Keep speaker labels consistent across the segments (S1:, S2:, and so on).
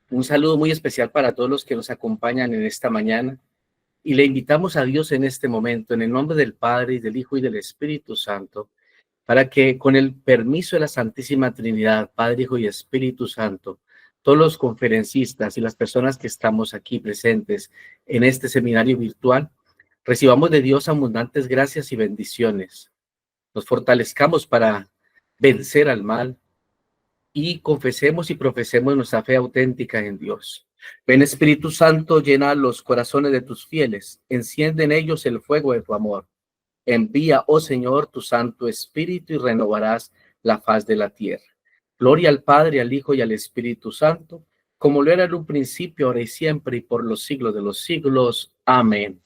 S1: Un saludo muy especial para todos los que nos acompañan en esta mañana y le invitamos a Dios en este momento, en el nombre del Padre y del Hijo y del Espíritu Santo, para que con el permiso de la Santísima Trinidad, Padre, Hijo y Espíritu Santo, todos los conferencistas y las personas que estamos aquí presentes en este seminario virtual, recibamos de Dios abundantes gracias y bendiciones. Nos fortalezcamos para vencer al mal y confesemos y profesemos nuestra fe auténtica en Dios. Ven, Espíritu Santo, llena los corazones de tus fieles, enciende en ellos el fuego de tu amor. Envía, oh Señor, tu Santo Espíritu y renovarás la faz de la tierra. Gloria al Padre, al Hijo y al Espíritu Santo, como lo era en un principio, ahora y siempre, y por los siglos de los siglos. Amén.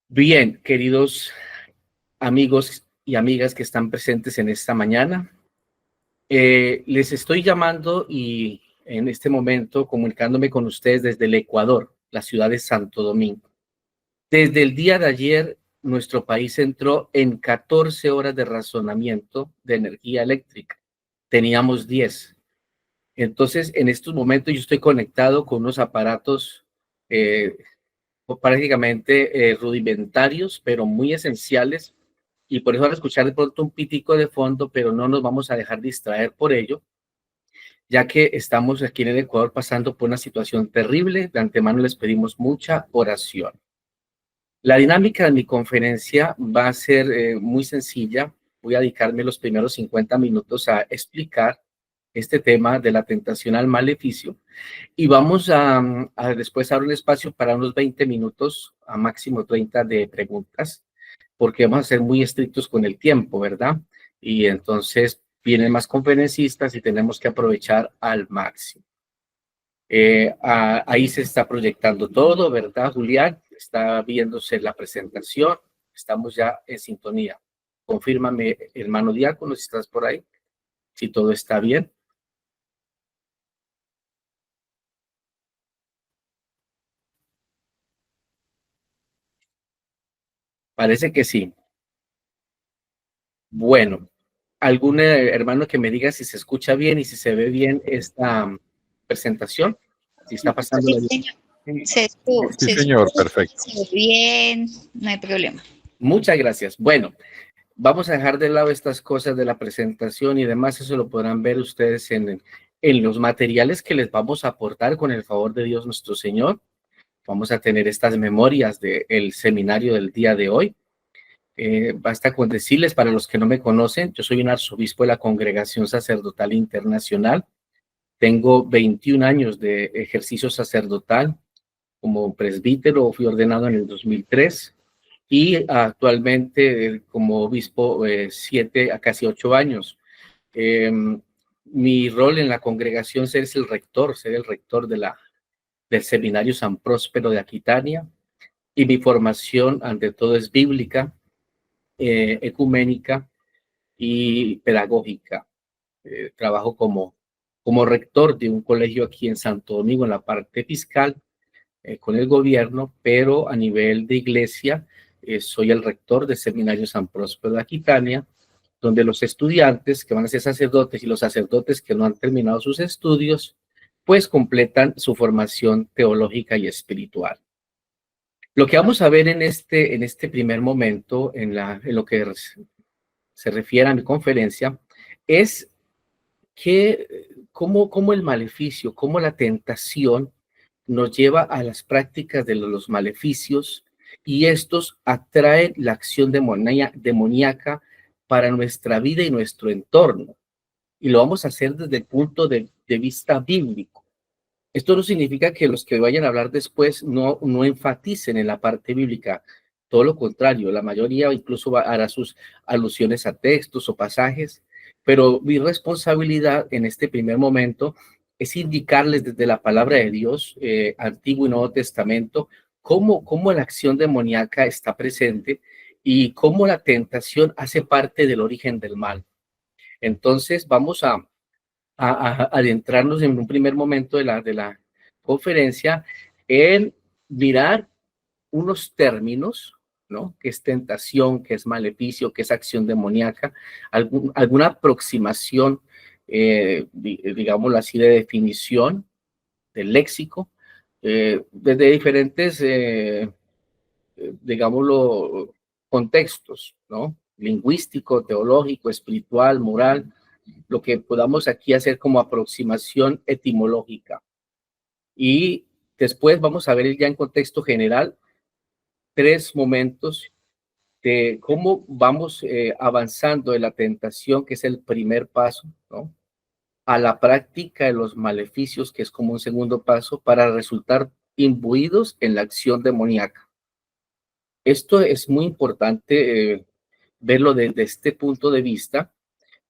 S1: Bien, queridos amigos y amigas que están presentes en esta mañana, les estoy llamando y en este momento comunicándome con ustedes desde el Ecuador, la ciudad de Santo Domingo. Desde el día de ayer, nuestro país entró en 14 horas de razonamiento de energía eléctrica. Teníamos 10. Entonces, en estos momentos yo estoy conectado con unos aparatos prácticamente rudimentarios, pero muy esenciales. Y por eso van a escuchar de pronto un pitico de fondo, pero no nos vamos a dejar distraer por ello, ya que estamos aquí en el Ecuador pasando por una situación terrible. De antemano les pedimos mucha oración. La dinámica de mi conferencia va a ser muy sencilla. Voy a dedicarme los primeros 50 minutos a explicar este tema de la tentación al maleficio y vamos a después dar un espacio para unos 20 minutos, a máximo 30 de preguntas, porque vamos a ser muy estrictos con el tiempo, ¿verdad? Y entonces vienen más conferencistas y tenemos que aprovechar al máximo. Ahí se está proyectando todo, ¿verdad, Julián? Está viéndose la presentación, estamos ya en sintonía. Confírmame, hermano diácono, si estás por ahí, si todo está bien. Parece que sí. Bueno, algún hermano que me diga si se escucha bien y si se ve bien esta presentación, si está pasando la...
S2: Sí, se escucha,
S3: Sí, señor, perfecto.
S2: se ve bien, no hay problema.
S1: Muchas gracias. Bueno, vamos a dejar de lado estas cosas de la presentación y demás, eso lo podrán ver ustedes en los materiales que les vamos a aportar con el favor de Dios nuestro Señor. Vamos a tener estas memorias del seminario del día de hoy. Basta con decirles, para los que no me conocen, yo soy un arzobispo de la Congregación Sacerdotal Internacional. Tengo 21 años de ejercicio sacerdotal como presbítero, fui ordenado en el 2003 y actualmente como obispo 7 a casi 8 años. Mi rol en la congregación es ser el rector del Seminario San Próspero de Aquitania, y mi formación ante todo es bíblica, ecuménica y pedagógica. Trabajo como rector de un colegio aquí en Santo Domingo en la parte fiscal con el gobierno, pero a nivel de iglesia soy el rector del Seminario San Próspero de Aquitania, donde los estudiantes que van a ser sacerdotes y los sacerdotes que no han terminado sus estudios, pues completan su formación teológica y espiritual. Lo que vamos a ver en este primer momento, en lo que se refiere a mi conferencia, es cómo el maleficio, cómo la tentación nos lleva a las prácticas de los maleficios y estos atraen la acción demoníaca para nuestra vida y nuestro entorno. Y lo vamos a hacer desde el punto de vista bíblico. Esto no significa que los que vayan a hablar después no enfaticen en la parte bíblica. Todo lo contrario, la mayoría incluso hará sus alusiones a textos o pasajes, pero mi responsabilidad en este primer momento es indicarles desde la palabra de Dios, Antiguo y Nuevo Testamento, cómo la acción demoníaca está presente y cómo la tentación hace parte del origen del mal. Entonces vamos a adentrarnos en un primer momento de la conferencia en mirar unos términos, ¿no? ¿Qué es tentación? ¿Qué es maleficio? ¿Qué es acción demoníaca? Alguna aproximación digámoslo así, de definición, del léxico, desde diferentes, digámoslo, contextos, ¿no? Lingüístico, teológico, espiritual, moral, lo que podamos aquí hacer como aproximación etimológica. Y después vamos a ver ya en contexto general 3 momentos de cómo vamos avanzando en la tentación, que es el primer paso, ¿no? A la práctica de los maleficios, que es como un segundo paso, para resultar imbuidos en la acción demoníaca. Esto es muy importante verlo desde este punto de vista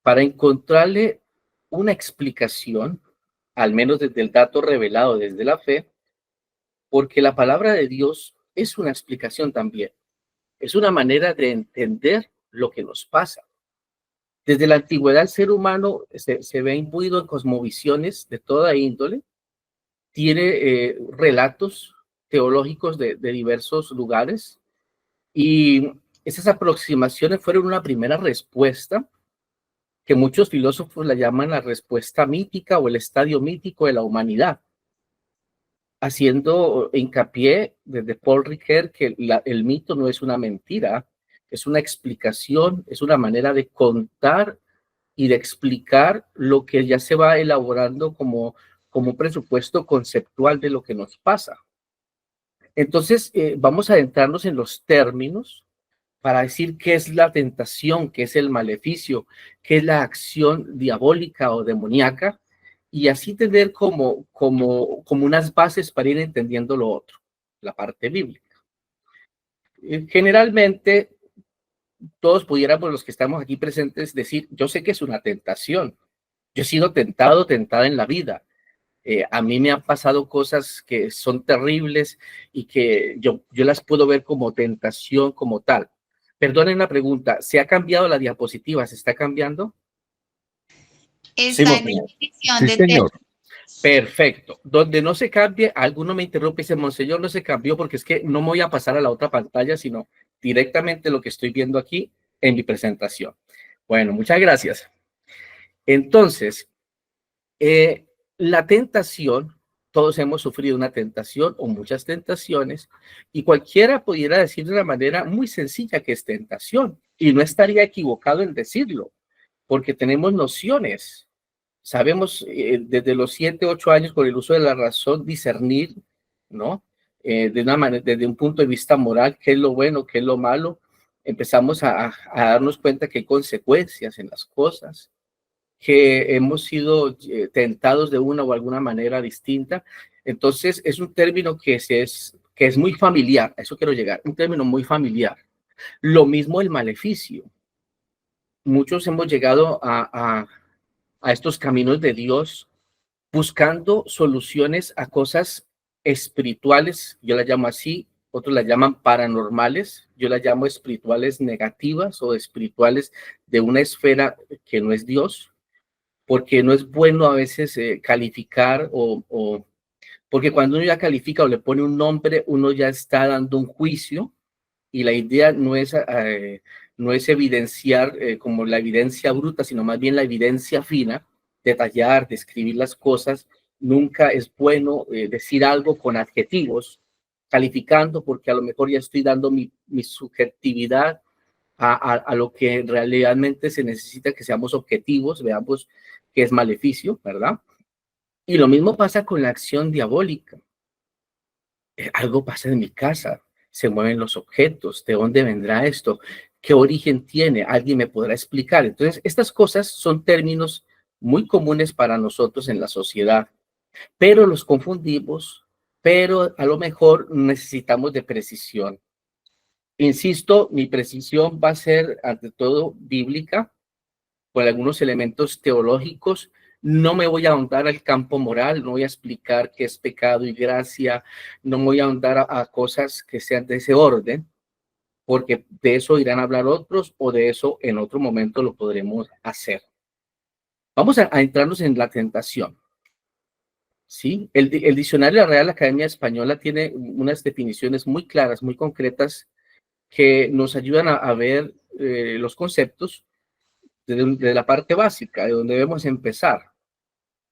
S1: para encontrarle una explicación, al menos desde el dato revelado desde la fe, porque la palabra de Dios es una explicación también, es una manera de entender lo que nos pasa. Desde la antigüedad el ser humano se ve imbuido en cosmovisiones de toda índole, tiene relatos teológicos de diversos lugares y esas aproximaciones fueron una primera respuesta que muchos filósofos la llaman la respuesta mítica o el estadio mítico de la humanidad, haciendo hincapié desde Paul Ricoeur que el mito no es una mentira, es una explicación, es una manera de contar y de explicar lo que ya se va elaborando como un presupuesto conceptual de lo que nos pasa. Entonces, vamos a adentrarnos en los términos para decir qué es la tentación, qué es el maleficio, qué es la acción diabólica o demoníaca, y así tener como unas bases para ir entendiendo lo otro, la parte bíblica. Generalmente, todos pudiéramos, los que estamos aquí presentes, decir, yo sé que es una tentación, yo he sido tentado, tentada en la vida. A mí me han pasado cosas que son terribles y que yo las puedo ver como tentación, como tal. Perdonen la pregunta, ¿se ha cambiado la diapositiva? ¿Se está cambiando?
S2: Está en definición de
S3: señor.
S1: Perfecto. Donde no se cambie, alguno me interrumpe y dice, Monseñor, no se cambió porque es que no me voy a pasar a la otra pantalla, sino directamente lo que estoy viendo aquí en mi presentación. Bueno, muchas gracias. Entonces, la tentación, todos hemos sufrido una tentación o muchas tentaciones, y cualquiera pudiera decir de una manera muy sencilla que es tentación, y no estaría equivocado en decirlo, porque tenemos nociones. Sabemos desde los 7, 8 años con el uso de la razón discernir, ¿no? De una manera, desde un punto de vista moral, qué es lo bueno, qué es lo malo. Empezamos a darnos cuenta que hay consecuencias en las cosas, que hemos sido tentados de una o alguna manera distinta. Entonces, es un término que es muy familiar, a eso quiero llegar, un término muy familiar. Lo mismo el maleficio. Muchos hemos llegado a estos caminos de Dios buscando soluciones a cosas espirituales, yo las llamo así, otros las llaman paranormales, yo las llamo espirituales negativas o espirituales de una esfera que no es Dios, porque no es bueno a veces calificar porque cuando uno ya califica o le pone un nombre, uno ya está dando un juicio y la idea no es evidenciar como la evidencia bruta, sino más bien la evidencia fina, detallar, describir las cosas. Nunca es bueno decir algo con adjetivos, calificando, porque a lo mejor ya estoy dando mi subjetividad a lo que realmente se necesita que seamos objetivos, veamos que es maleficio, ¿verdad? Y lo mismo pasa con la acción diabólica. Algo pasa en mi casa, se mueven los objetos, ¿de dónde vendrá esto? ¿Qué origen tiene? ¿Alguien me podrá explicar? Entonces, estas cosas son términos muy comunes para nosotros en la sociedad, pero los confundimos, pero a lo mejor necesitamos de precisión. Insisto, mi precisión va a ser ante todo bíblica, con algunos elementos teológicos. No me voy a ahondar al campo moral, no voy a explicar qué es pecado y gracia, no me voy a ahondar a cosas que sean de ese orden, porque de eso irán a hablar otros o de eso en otro momento lo podremos hacer. Vamos a entrarnos en la tentación. ¿Sí? El diccionario de la Real Academia Española tiene unas definiciones muy claras, muy concretas, que nos ayudan a ver los conceptos desde la parte básica, de donde debemos empezar.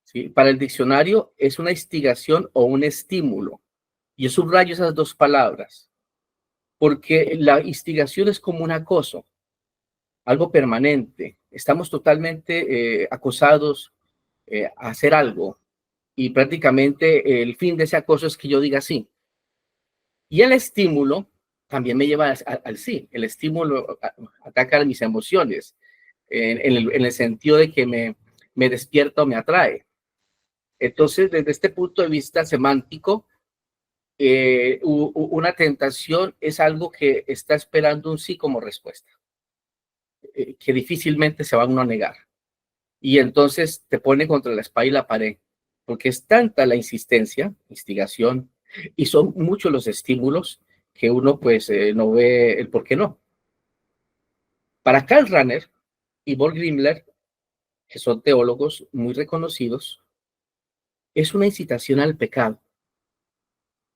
S1: ¿Sí? Para el diccionario es una instigación o un estímulo. Yo subrayo esas dos palabras, porque la instigación es como un acoso, algo permanente. Estamos totalmente acosados a hacer algo y prácticamente el fin de ese acoso es que yo diga sí. Y el estímulo también me lleva al sí. El estímulo ataca mis emociones en el sentido de que me despierta o me atrae. Entonces, desde este punto de vista semántico, una tentación es algo que está esperando un sí como respuesta, que difícilmente se va uno a negar. Y entonces te pone contra la espalda y la pared, porque es tanta la instigación, y son muchos los estímulos que uno pues no ve el por qué no. Para Karl Rahner y Paul Grimler, que son teólogos muy reconocidos, es una incitación al pecado.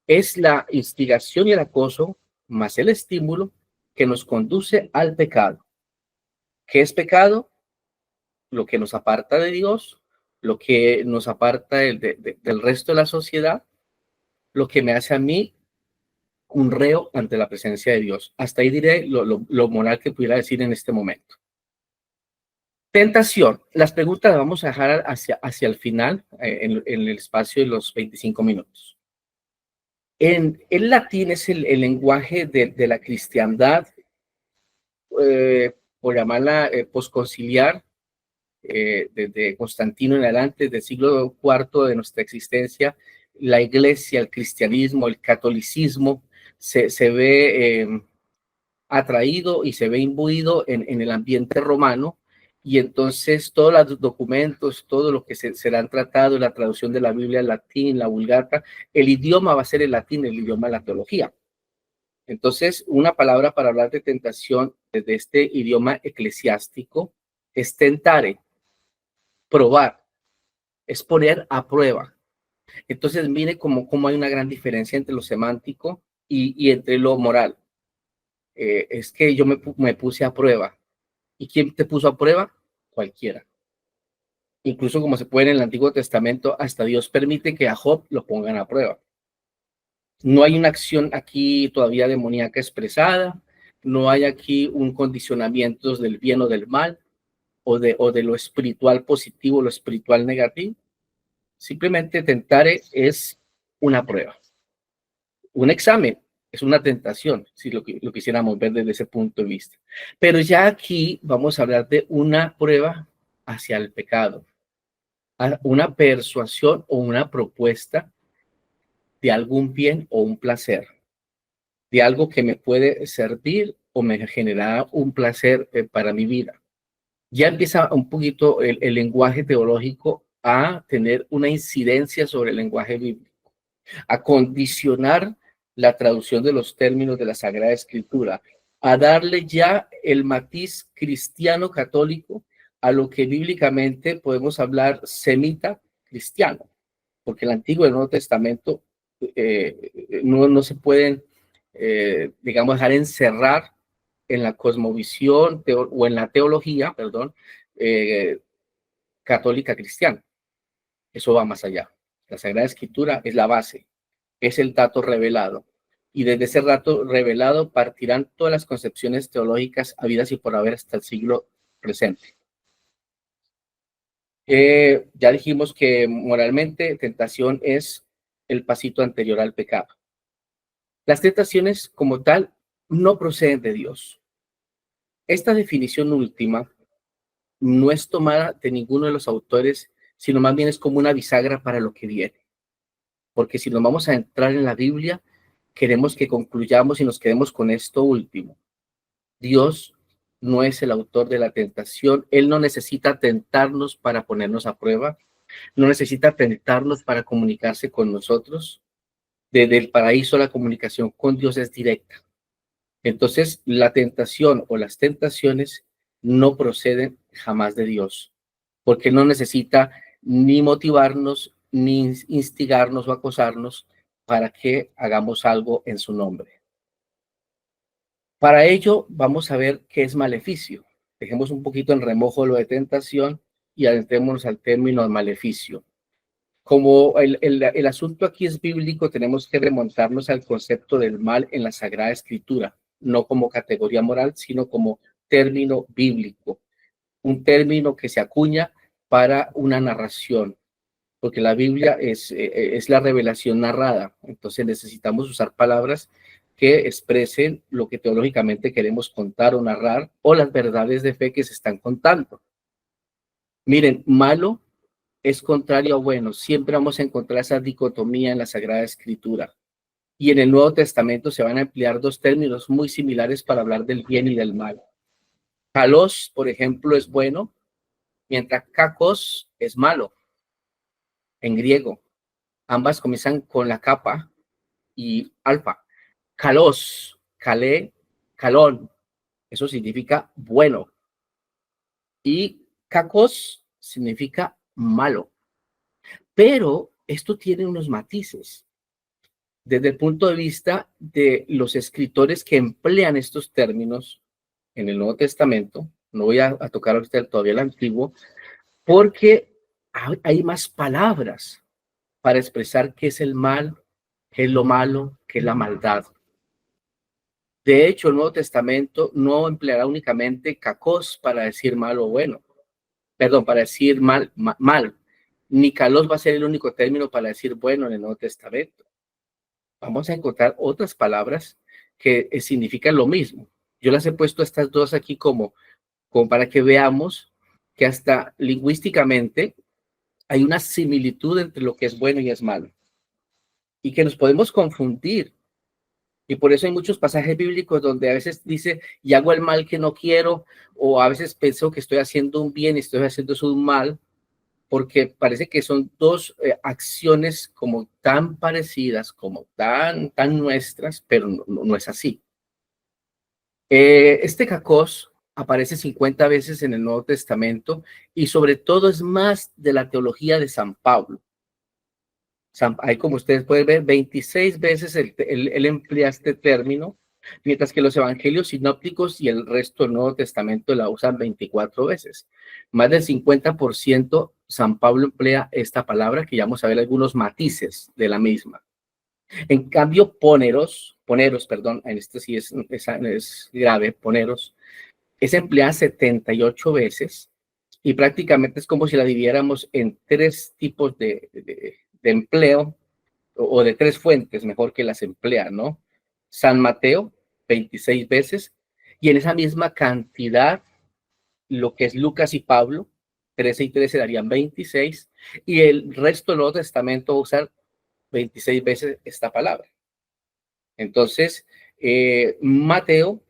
S1: Es la instigación y el acoso más el estímulo que nos conduce al pecado. ¿Qué es pecado? Lo que nos aparta de Dios, lo que nos aparta del resto de la sociedad, lo que me hace a mí un reo ante la presencia de Dios. Hasta ahí diré lo moral que pudiera decir en este momento. Tentación. Las preguntas las vamos a dejar hacia el final, en el espacio de los 25 minutos. En el latín es el lenguaje de la cristiandad, por llamarla posconciliar, desde Constantino en adelante, desde el siglo IV de nuestra existencia, la iglesia, el cristianismo, el catolicismo se ve atraído y se ve imbuido en el ambiente romano, y entonces todos los documentos, todo lo que serán tratado, la traducción de la Biblia al latín, la Vulgata, el idioma va a ser el latín, el idioma de la teología. Entonces, una palabra para hablar de tentación desde este idioma eclesiástico es tentare, probar, es poner a prueba. Entonces, mire cómo hay una gran diferencia entre lo semántico y entre lo moral. Es que yo me puse a prueba. ¿Y quién te puso a prueba? Cualquiera. Incluso como se puede en el Antiguo Testamento, hasta Dios permite que a Job lo pongan a prueba. No hay una acción aquí todavía demoníaca expresada, no hay aquí un condicionamiento del bien o del mal, o de lo espiritual positivo, lo espiritual negativo. Simplemente tentare es una prueba. Un examen es una tentación, si lo quisiéramos ver desde ese punto de vista. Pero ya aquí vamos a hablar de una prueba hacia el pecado, una persuasión o una propuesta de algún bien o un placer, de algo que me puede servir o me genera un placer para mi vida. Ya empieza un poquito el lenguaje teológico a tener una incidencia sobre el lenguaje bíblico, a condicionar la traducción de los términos de la Sagrada Escritura, a darle ya el matiz cristiano católico a lo que bíblicamente podemos hablar semita cristiano, porque el Antiguo y el Nuevo Testamento no se pueden, digamos, dejar encerrar en la cosmovisión o en la teología, perdón, católica cristiana. Eso va más allá. La Sagrada Escritura es la base, es el dato revelado. Y desde ese dato revelado partirán todas las concepciones teológicas habidas y por haber hasta el siglo presente. Ya dijimos que moralmente tentación es el pasito anterior al pecado. Las tentaciones como tal no proceden de Dios. Esta definición última no es tomada de ninguno de los autores, sino más bien es como una bisagra para lo que viene. Porque si nos vamos a entrar en la Biblia, queremos que concluyamos y nos quedemos con esto último. Dios no es el autor de la tentación. Él no necesita tentarnos para ponernos a prueba. No necesita tentarnos para comunicarse con nosotros. Desde el paraíso la comunicación con Dios es directa. Entonces, la tentación o las tentaciones no proceden jamás de Dios, porque no necesita ni motivarnos, ni instigarnos o acosarnos para que hagamos algo en su nombre. Para ello, vamos a ver qué es maleficio. Dejemos un poquito en remojo lo de tentación y adentrémonos al término de maleficio. Como el asunto aquí es bíblico, tenemos que remontarnos al concepto del mal en la Sagrada Escritura, no como categoría moral, sino como término bíblico, un término que se acuña para una narración, porque la Biblia es la revelación narrada, entonces necesitamos usar palabras que expresen lo que teológicamente queremos contar o narrar, o las verdades de fe que se están contando. Miren, malo es contrario a bueno. Siempre vamos a encontrar esa dicotomía en la Sagrada Escritura. Y en el Nuevo Testamento se van a emplear dos términos muy similares para hablar del bien y del mal. Kalos, por ejemplo, es bueno, mientras kakos es malo en griego. Ambas comienzan con la capa y alfa. Kalos, kalé, kalón, eso significa bueno. Y kakos significa malo. Pero esto tiene unos matices. Desde el punto de vista de los escritores que emplean estos términos en el Nuevo Testamento, no voy a tocar ahorita todavía el Antiguo, porque hay más palabras para expresar qué es el mal, qué es lo malo, qué es la maldad. De hecho, el Nuevo Testamento no empleará únicamente kakos para decir mal o bueno, perdón, para decir mal, ni kalos va a ser el único término para decir bueno en el Nuevo Testamento. Vamos a encontrar otras palabras que significan lo mismo. Yo las he puesto estas dos aquí como para que veamos que hasta lingüísticamente hay una similitud entre lo que es bueno y es malo. Y que nos podemos confundir. Y por eso hay muchos pasajes bíblicos donde a veces dice, y hago el mal que no quiero, o a veces pienso que estoy haciendo un bien y estoy haciendo un mal, porque parece que son dos acciones como tan parecidas, como tan nuestras, pero no es así. Este kakos aparece 50 veces en el Nuevo Testamento y sobre todo es más de la teología de San Pablo. Hay, como ustedes pueden ver, 26 veces él emplea este término, mientras que los evangelios sinópticos y el resto del Nuevo Testamento la usan 24 veces. Más del 50% San Pablo emplea esta palabra, que ya vamos a ver algunos matices de la misma. En cambio, poneros, perdón, en este sí es grave, poneros, es empleada 78 veces y prácticamente es como si la dividiéramos en tres tipos de empleo o de tres fuentes, mejor que las emplea, ¿no? San Mateo, 26 veces, y en esa misma cantidad, lo que es Lucas y Pablo, 13 y 13 darían 26, y el resto del Nuevo Testamento va a usar 26 veces esta palabra. Entonces, Mateo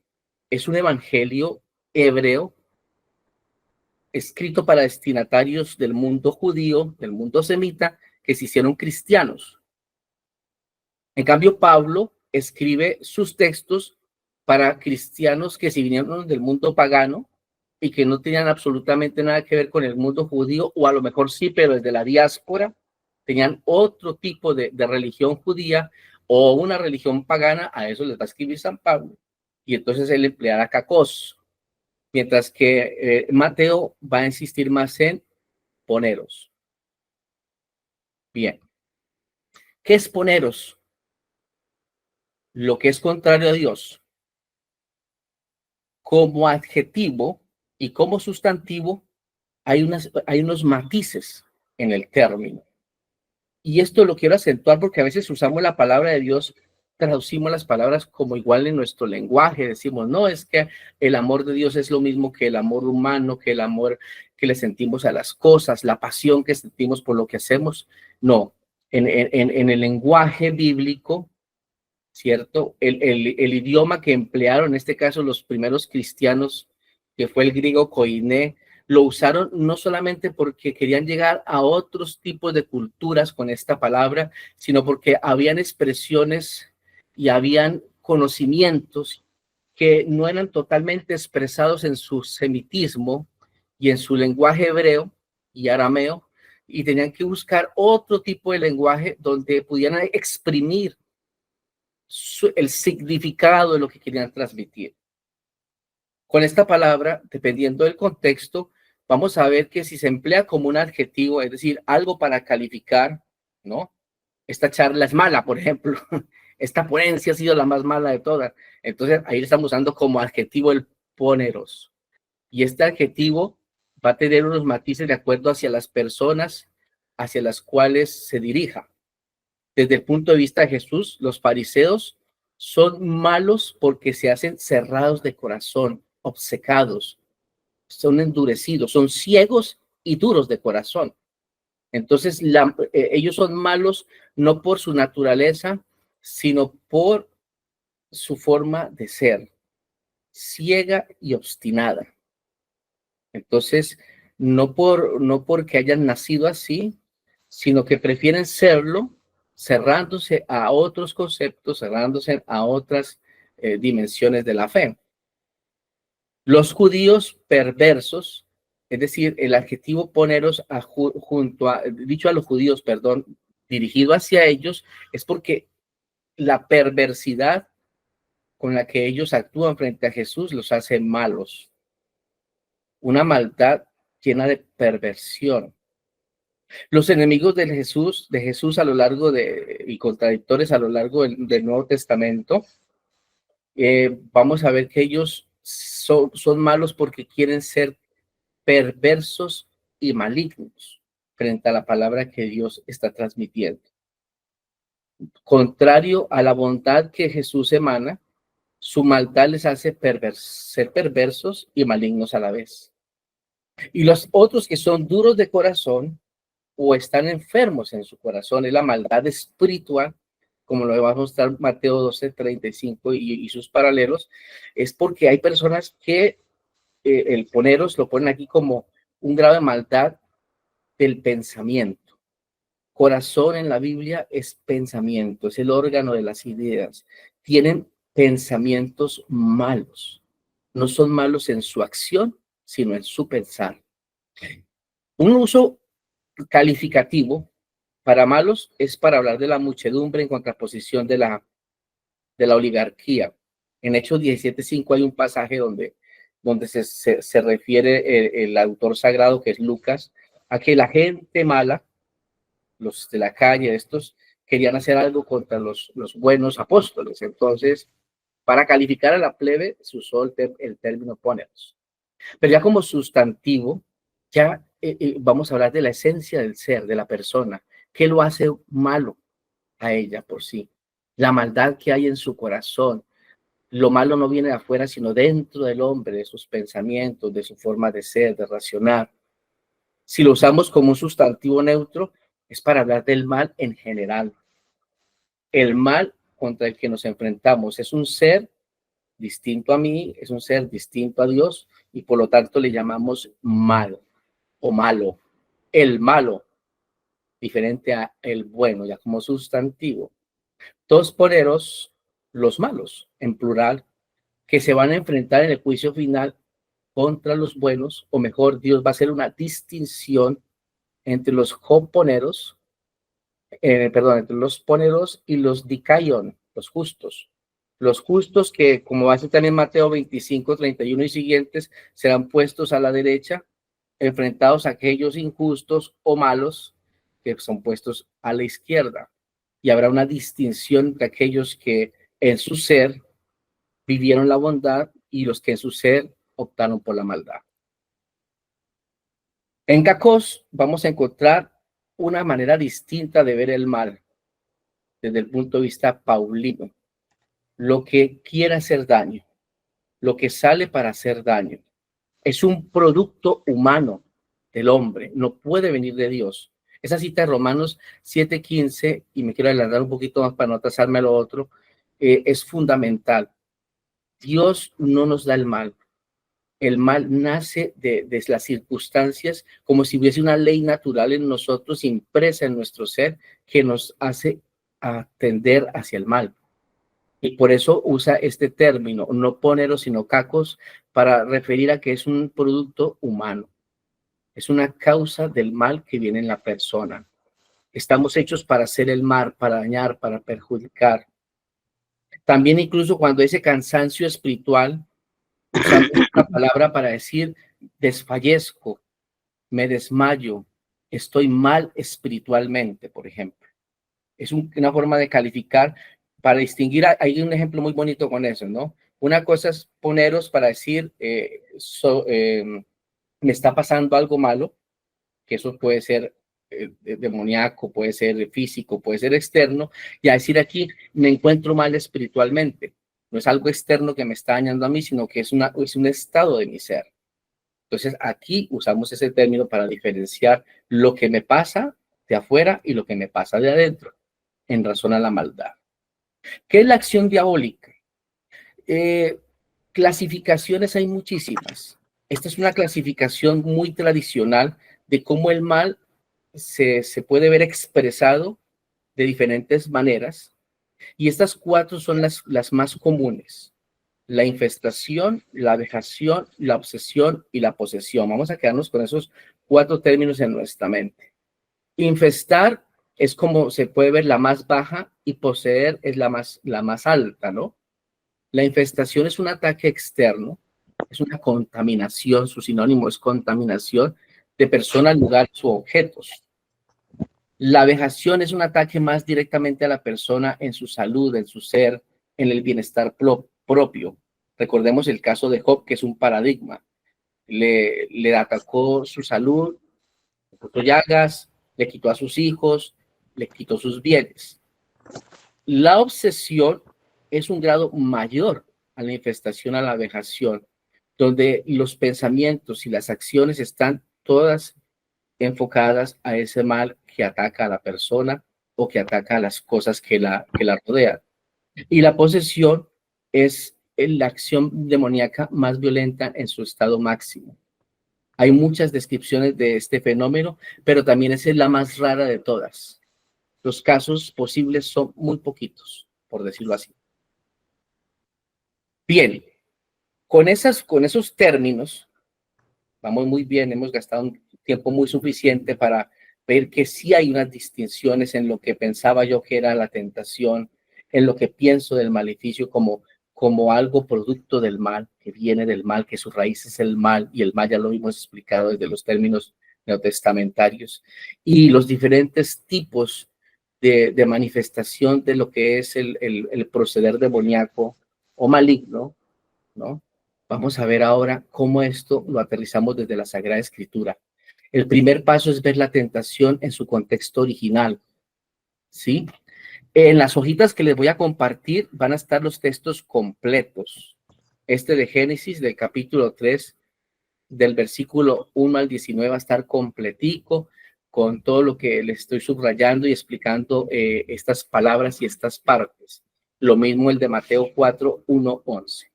S1: es un evangelio hebreo escrito para destinatarios del mundo judío, del mundo semita, que se hicieron cristianos. En cambio, Pablo escribe sus textos para cristianos que se vinieron del mundo pagano y que no tenían absolutamente nada que ver con el mundo judío, o a lo mejor sí, pero desde la diáspora tenían otro tipo de religión judía o una religión pagana. A eso les va a escribir San Pablo. Y entonces él empleará kakos, mientras que Mateo va a insistir más en poneros. Bien. ¿Qué es poneros? Lo que es contrario a Dios. Como adjetivo y como sustantivo hay unos matices en el término. Y esto lo quiero acentuar porque a veces usamos la palabra de Dios, traducimos las palabras como igual en nuestro lenguaje. Decimos, no, es que el amor de Dios es lo mismo que el amor humano, que el amor que le sentimos a las cosas, la pasión que sentimos por lo que hacemos. No, en el lenguaje bíblico, ¿cierto? El idioma que emplearon, en este caso los primeros cristianos, que fue el griego koiné, lo usaron no solamente porque querían llegar a otros tipos de culturas con esta palabra, sino porque habían expresiones y habían conocimientos que no eran totalmente expresados en su semitismo y en su lenguaje hebreo y arameo, y tenían que buscar otro tipo de lenguaje donde pudieran exprimir el significado de lo que querían transmitir. Con esta palabra, dependiendo del contexto, vamos a ver que si se emplea como un adjetivo, es decir, algo para calificar, ¿no? Esta charla es mala, por ejemplo. Esta ponencia ha sido la más mala de todas. Entonces, ahí le estamos usando como adjetivo el poneros. Y este adjetivo va a tener unos matices de acuerdo hacia las personas hacia las cuales se dirija. Desde el punto de vista de Jesús, los fariseos son malos porque se hacen cerrados de corazón, obcecados, son endurecidos, son ciegos y duros de corazón. Entonces, ellos son malos no por su naturaleza, sino por su forma de ser, ciega y obstinada. Entonces, no porque hayan nacido así, sino que prefieren serlo, cerrándose a otros conceptos, cerrándose a otras dimensiones de la fe. Los judíos perversos, es decir, el adjetivo poneros dicho a los judíos, perdón, dirigido hacia ellos, es porque la perversidad con la que ellos actúan frente a Jesús los hace malos. Una maldad llena de perversión. Los enemigos de Jesús a lo largo y contradictores a lo largo del Nuevo Testamento, vamos a ver que ellos son malos porque quieren ser perversos y malignos frente a la palabra que Dios está transmitiendo. Contrario a la bondad que Jesús emana, su maldad les hace ser perversos y malignos a la vez. Y los otros que son duros de corazón o están enfermos en su corazón, es la maldad espiritual, como lo va a mostrar Mateo 12:35 y sus paralelos, es porque hay personas que el poneros lo ponen aquí como un grado de maldad del pensamiento. Corazón en la Biblia es pensamiento, es el órgano de las ideas. Tienen pensamientos malos. No son malos en su acción, sino en su pensar. Un uso calificativo para malos es para hablar de la muchedumbre en contraposición de la oligarquía. En Hechos 17:5 hay un pasaje donde se refiere el autor sagrado, que es Lucas, a que la gente mala, los de la calle, estos, querían hacer algo contra los buenos apóstoles. Entonces, para calificar a la plebe, se usó el término poneros. Pero ya como sustantivo, ya vamos a hablar de la esencia del ser, de la persona. ¿Qué lo hace malo a ella por sí? La maldad que hay en su corazón. Lo malo no viene de afuera, sino dentro del hombre, de sus pensamientos, de su forma de ser, de racionar. Si lo usamos como un sustantivo neutro, es para hablar del mal en general. El mal contra el que nos enfrentamos es un ser distinto a mí, es un ser distinto a Dios y por lo tanto le llamamos mal o malo. El malo, diferente a el bueno, ya como sustantivo. Dos poneros, los malos, en plural, que se van a enfrentar en el juicio final contra los buenos, o mejor, Dios va a hacer una distinción entre los poneros, entre los poneros y los dikaion, los justos. Los justos que, como va a ser también Mateo 25:31 y siguientes, serán puestos a la derecha, enfrentados a aquellos injustos o malos que son puestos a la izquierda. Y habrá una distinción entre aquellos que en su ser vivieron la bondad y los que en su ser optaron por la maldad. En Cacos vamos a encontrar una manera distinta de ver el mal desde el punto de vista paulino. Lo que quiere hacer daño, lo que sale para hacer daño, es un producto humano del hombre, no puede venir de Dios. Esa cita de Romanos 7:15, y me quiero adelantar un poquito más para no atrasarme a lo otro, es fundamental. Dios no nos da el mal. El mal nace de las circunstancias, como si hubiese una ley natural en nosotros, impresa en nuestro ser, que nos hace tender hacia el mal. Y por eso usa este término, no poneros, sino cacos, para referir a que es un producto humano. Es una causa del mal que viene en la persona. Estamos hechos para hacer el mal, para dañar, para perjudicar. También incluso cuando ese cansancio espiritual Usamos la palabra para decir desfallezco, me desmayo, estoy mal espiritualmente, por ejemplo. Es una forma de calificar para distinguir. Hay un ejemplo muy bonito con eso, ¿no? Una cosa es poneros para decir, me está pasando algo malo, que eso puede ser demoníaco, puede ser físico, puede ser externo, y a decir aquí, me encuentro mal espiritualmente. No es algo externo que me está dañando a mí, sino que es un estado de mi ser. Entonces, aquí usamos ese término para diferenciar lo que me pasa de afuera y lo que me pasa de adentro, en razón a la maldad. ¿Qué es la acción diabólica? Clasificaciones hay muchísimas. Esta es una clasificación muy tradicional de cómo el mal se puede ver expresado de diferentes maneras. Y estas 4 son las más comunes: la infestación, la vejación, la obsesión y la posesión. Vamos a quedarnos con esos 4 términos en nuestra mente. Infestar es como se puede ver la más baja y poseer es la más alta, ¿no? La infestación es un ataque externo, es una contaminación, su sinónimo es contaminación de personas, lugares u objetos. La vejación es un ataque más directamente a la persona en su salud, en su ser, en el bienestar propio. Recordemos el caso de Job, que es un paradigma. Le atacó su salud, le puso llagas, le quitó a sus hijos, le quitó sus bienes. La obsesión es un grado mayor a la infestación, a la vejación, donde los pensamientos y las acciones están todas enfocadas a ese mal que ataca a la persona o que ataca a las cosas que la rodean. Y la posesión es la acción demoníaca más violenta en su estado máximo. Hay muchas descripciones de este fenómeno, pero también es la más rara de todas. Los casos posibles son muy poquitos, por decirlo así. Bien, con esos términos, vamos muy bien, hemos gastado un tiempo muy suficiente para ver que sí hay unas distinciones en lo que pensaba yo que era la tentación, en lo que pienso del maleficio como algo producto del mal, que viene del mal, que su raíz es el mal, y el mal ya lo hemos explicado desde los términos neotestamentarios, y los diferentes tipos de manifestación de lo que es el proceder demoníaco o maligno, ¿no? Vamos a ver ahora cómo esto lo aterrizamos desde la Sagrada Escritura. El primer paso es ver la tentación en su contexto original, ¿sí? En las hojitas que les voy a compartir van a estar los textos completos. Este de Génesis, del capítulo 3, del versículo 1 al 19, va a estar completico con todo lo que les estoy subrayando y explicando estas palabras y estas partes. Lo mismo el de Mateo 4, 1, 11.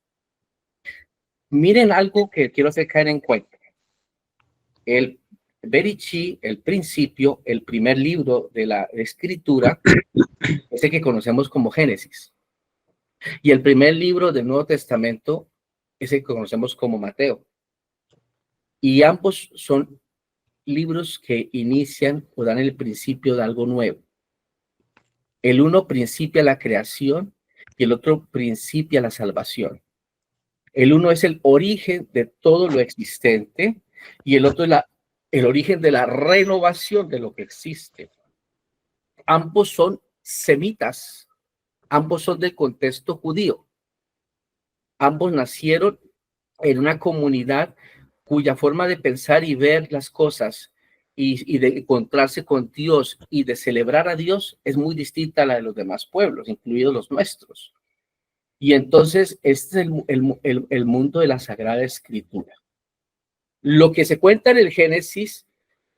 S1: Miren algo que quiero hacer caer en cuenta. El Berichí, el principio, el primer libro de la escritura, es el que conocemos como Génesis. Y el primer libro del Nuevo Testamento es el que conocemos como Mateo. Y ambos son libros que inician o dan el principio de algo nuevo. El uno principia la creación y el otro principia la salvación. El uno es el origen de todo lo existente y el otro es el origen de la renovación de lo que existe. Ambos son semitas, ambos son del contexto judío. Ambos nacieron en una comunidad cuya forma de pensar y ver las cosas y de encontrarse con Dios y de celebrar a Dios es muy distinta a la de los demás pueblos, incluidos los nuestros. Y entonces este es el mundo de la Sagrada Escritura. Lo que se cuenta en el Génesis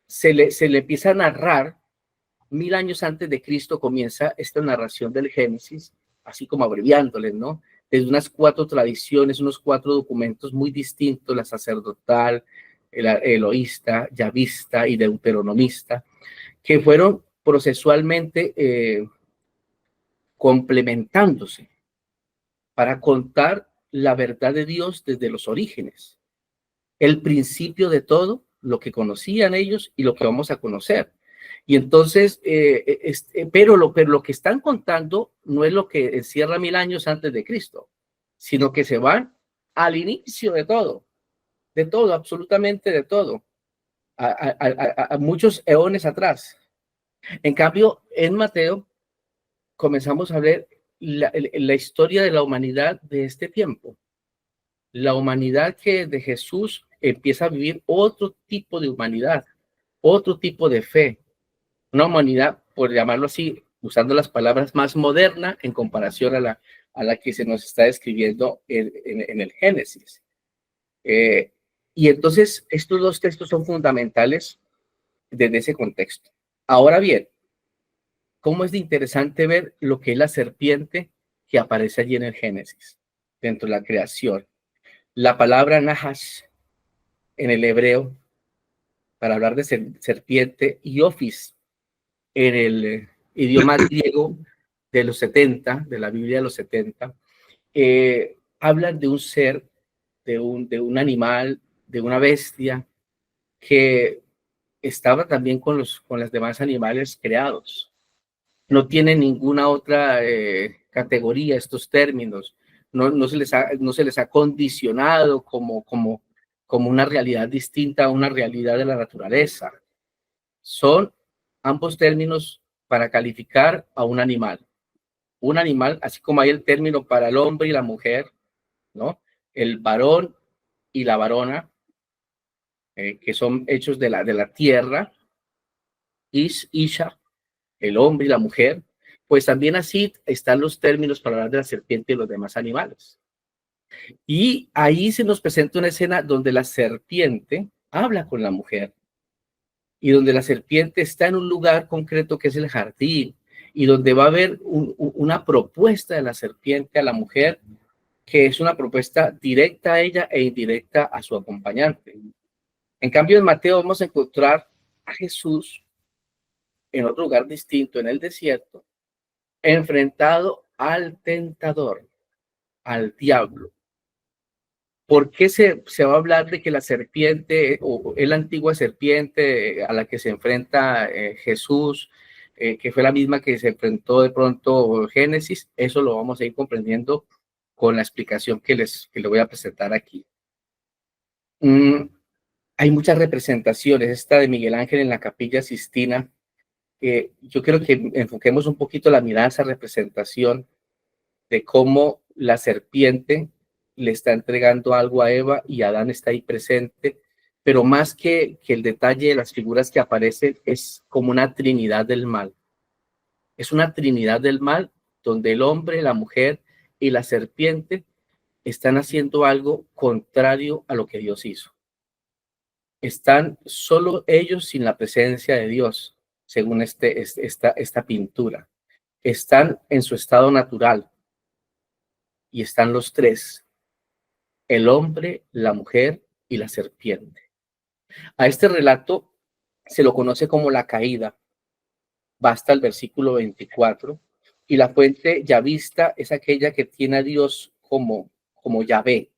S1: se le empieza a narrar 1000 años antes de Cristo. Comienza esta narración del Génesis, así como abreviándoles, ¿no? Desde unas 4 tradiciones, unos 4 documentos muy distintos: la sacerdotal, el eloísta, yavista y deuteronomista, que fueron procesualmente complementándose para contar la verdad de Dios desde los orígenes, el principio de todo lo que conocían ellos y lo que vamos a conocer. Y entonces, pero lo que están contando no es lo que encierra 1000 años antes de Cristo, sino que se van al inicio de todo, absolutamente de todo, a muchos eones atrás. En cambio, en Mateo comenzamos a ver la historia de la humanidad de este tiempo. La humanidad que de Jesús empieza a vivir otro tipo de humanidad, otro tipo de fe, una humanidad, por llamarlo así, usando las palabras más moderna en comparación a la que se nos está describiendo en el Génesis. Y entonces estos dos textos son fundamentales desde ese contexto. Ahora bien, cómo es de interesante ver lo que es la serpiente que aparece allí en el Génesis, dentro de la creación. La palabra Nahash en el hebreo, para hablar de serpiente, y Ophis en el idioma griego de los 70, de la Biblia de los 70, hablan de un ser, de un animal, de una bestia que estaba también con los demás animales creados. No tiene ninguna otra categoría estos términos. No se les ha condicionado como una realidad distinta a una realidad de la naturaleza. Son ambos términos para calificar a un animal. Un animal, así como hay el término para el hombre y la mujer, ¿no? El varón y la varona, que son hechos de la tierra, Isha, el hombre y la mujer, pues también así están los términos para hablar de la serpiente y los demás animales. Y ahí se nos presenta una escena donde la serpiente habla con la mujer y donde la serpiente está en un lugar concreto que es el jardín y donde va a haber una propuesta de la serpiente a la mujer que es una propuesta directa a ella e indirecta a su acompañante. En cambio, en Mateo vamos a encontrar a Jesús en otro lugar distinto, en el desierto, enfrentado al tentador, al diablo. ¿Por qué se va a hablar de que la serpiente o es la antigua serpiente a la que se enfrenta Jesús, que fue la misma que se enfrentó de pronto Génesis? Eso lo vamos a ir comprendiendo con la explicación que les voy a presentar aquí. Hay muchas representaciones. Esta de Miguel Ángel en la Capilla Sistina. Yo quiero que enfoquemos un poquito la mirada a esa representación de cómo la serpiente le está entregando algo a Eva y Adán está ahí presente, pero más que el detalle de las figuras que aparecen, es como una trinidad del mal. Es una trinidad del mal donde el hombre, la mujer y la serpiente están haciendo algo contrario a lo que Dios hizo. Están solo ellos sin la presencia de Dios, según esta pintura. Están en su estado natural y están los tres, el hombre, la mujer y la serpiente. A este relato se lo conoce como la caída. Basta el versículo 24. Y la fuente yavista es aquella que tiene a Dios como Yahvé.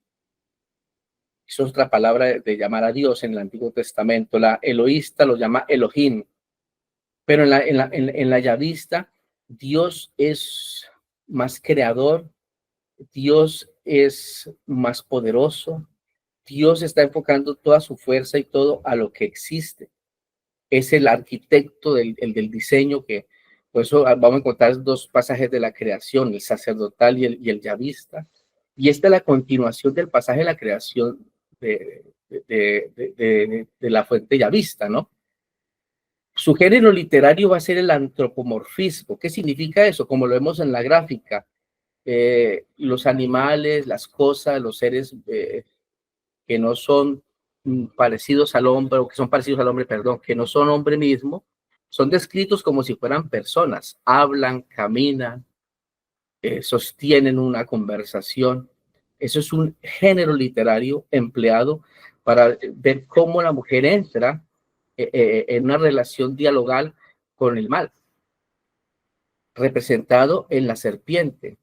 S1: Es otra palabra de llamar a Dios en el Antiguo Testamento. La eloísta lo llama Elohim. Pero en la yavista, Dios es más creador, Dios es más poderoso, Dios está enfocando toda su fuerza y todo a lo que existe. Es el arquitecto del diseño que, por eso vamos a encontrar dos pasajes de la creación, el sacerdotal y el yavista. Y esta es la continuación del pasaje de la creación de la fuente yavista, ¿no? Su género literario va a ser el antropomorfismo. ¿Qué significa eso? Como lo vemos en la gráfica, los animales, las cosas, los seres que no son parecidos al hombre, o que son parecidos al hombre, perdón, que no son hombre mismo, son descritos como si fueran personas. Hablan, caminan, sostienen una conversación. Eso es un género literario empleado para ver cómo la mujer entra en una relación dialogal con el mal, representado en la serpiente.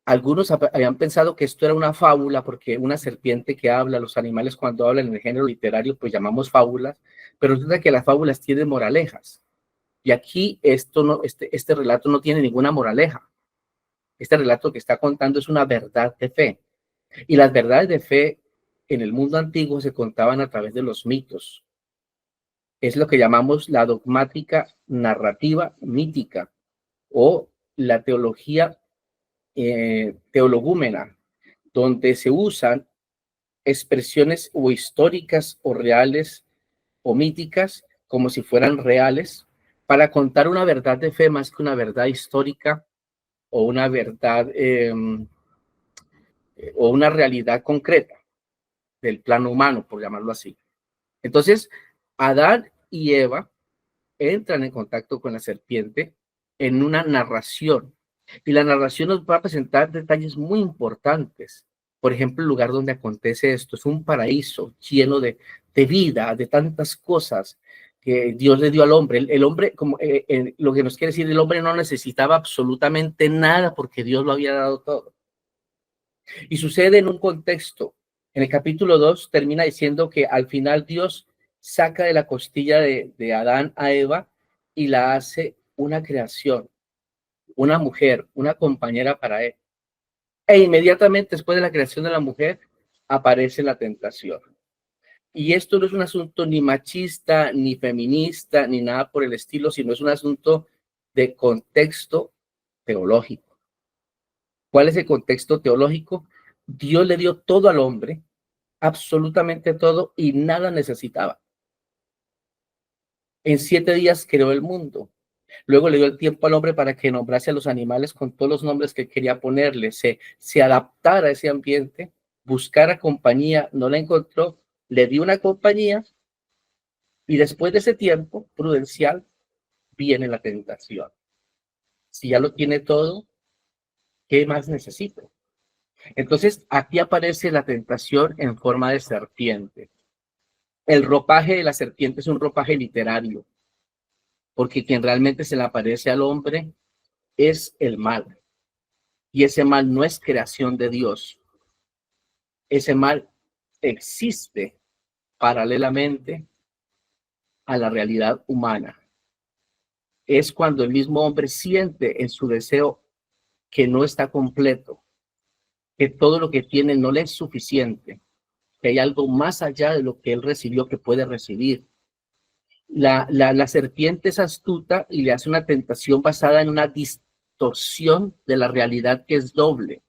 S1: Algunos habían pensado que esto era una fábula, porque una serpiente que habla, los animales cuando hablan en el género literario, pues llamamos fábulas, pero resulta que las fábulas tienen moralejas. Y aquí este relato no tiene ninguna moraleja. Este relato que está contando es una verdad de fe. Y las verdades de fe en el mundo antiguo se contaban a través de los mitos. Es lo que llamamos la dogmática narrativa mítica o la teología teologúmena, donde se usan expresiones o históricas o reales o míticas como si fueran reales para contar una verdad de fe más que una verdad histórica o una verdad o una realidad concreta del plano humano, por llamarlo así. Entonces, Adán y Eva entran en contacto con la serpiente en una narración, y la narración nos va a presentar detalles muy importantes. Por ejemplo, el lugar donde acontece esto es un paraíso lleno de vida, de tantas cosas que Dios le dio al hombre. El hombre, como lo que nos quiere decir, el hombre no necesitaba absolutamente nada porque Dios lo había dado todo. Y sucede en un contexto. En el capítulo 2 termina diciendo que al final Dios saca de la costilla de Adán a Eva y la hace una creación, una mujer, una compañera para él. E inmediatamente después de la creación de la mujer aparece la tentación. Y esto no es un asunto ni machista, ni feminista, ni nada por el estilo, sino es un asunto de contexto teológico. ¿Cuál es el contexto teológico? Dios le dio todo al hombre, absolutamente todo, y nada necesitaba. En 7 días creó el mundo. Luego le dio el tiempo al hombre para que nombrase a los animales con todos los nombres que quería ponerle, se adaptara a ese ambiente, buscara compañía, no la encontró, le dio una compañía y después de ese tiempo prudencial viene la tentación. Si ya lo tiene todo, ¿qué más necesito? Entonces aquí aparece la tentación en forma de serpiente. El ropaje de la serpiente es un ropaje literario, porque quien realmente se le aparece al hombre es el mal. Y ese mal no es creación de Dios. Ese mal existe paralelamente a la realidad humana. Es cuando el mismo hombre siente en su deseo que no está completo, que todo lo que tiene no le es suficiente, que hay algo más allá de lo que él recibió que puede recibir. La serpiente es astuta y le hace una tentación basada en una distorsión de la realidad que es doble.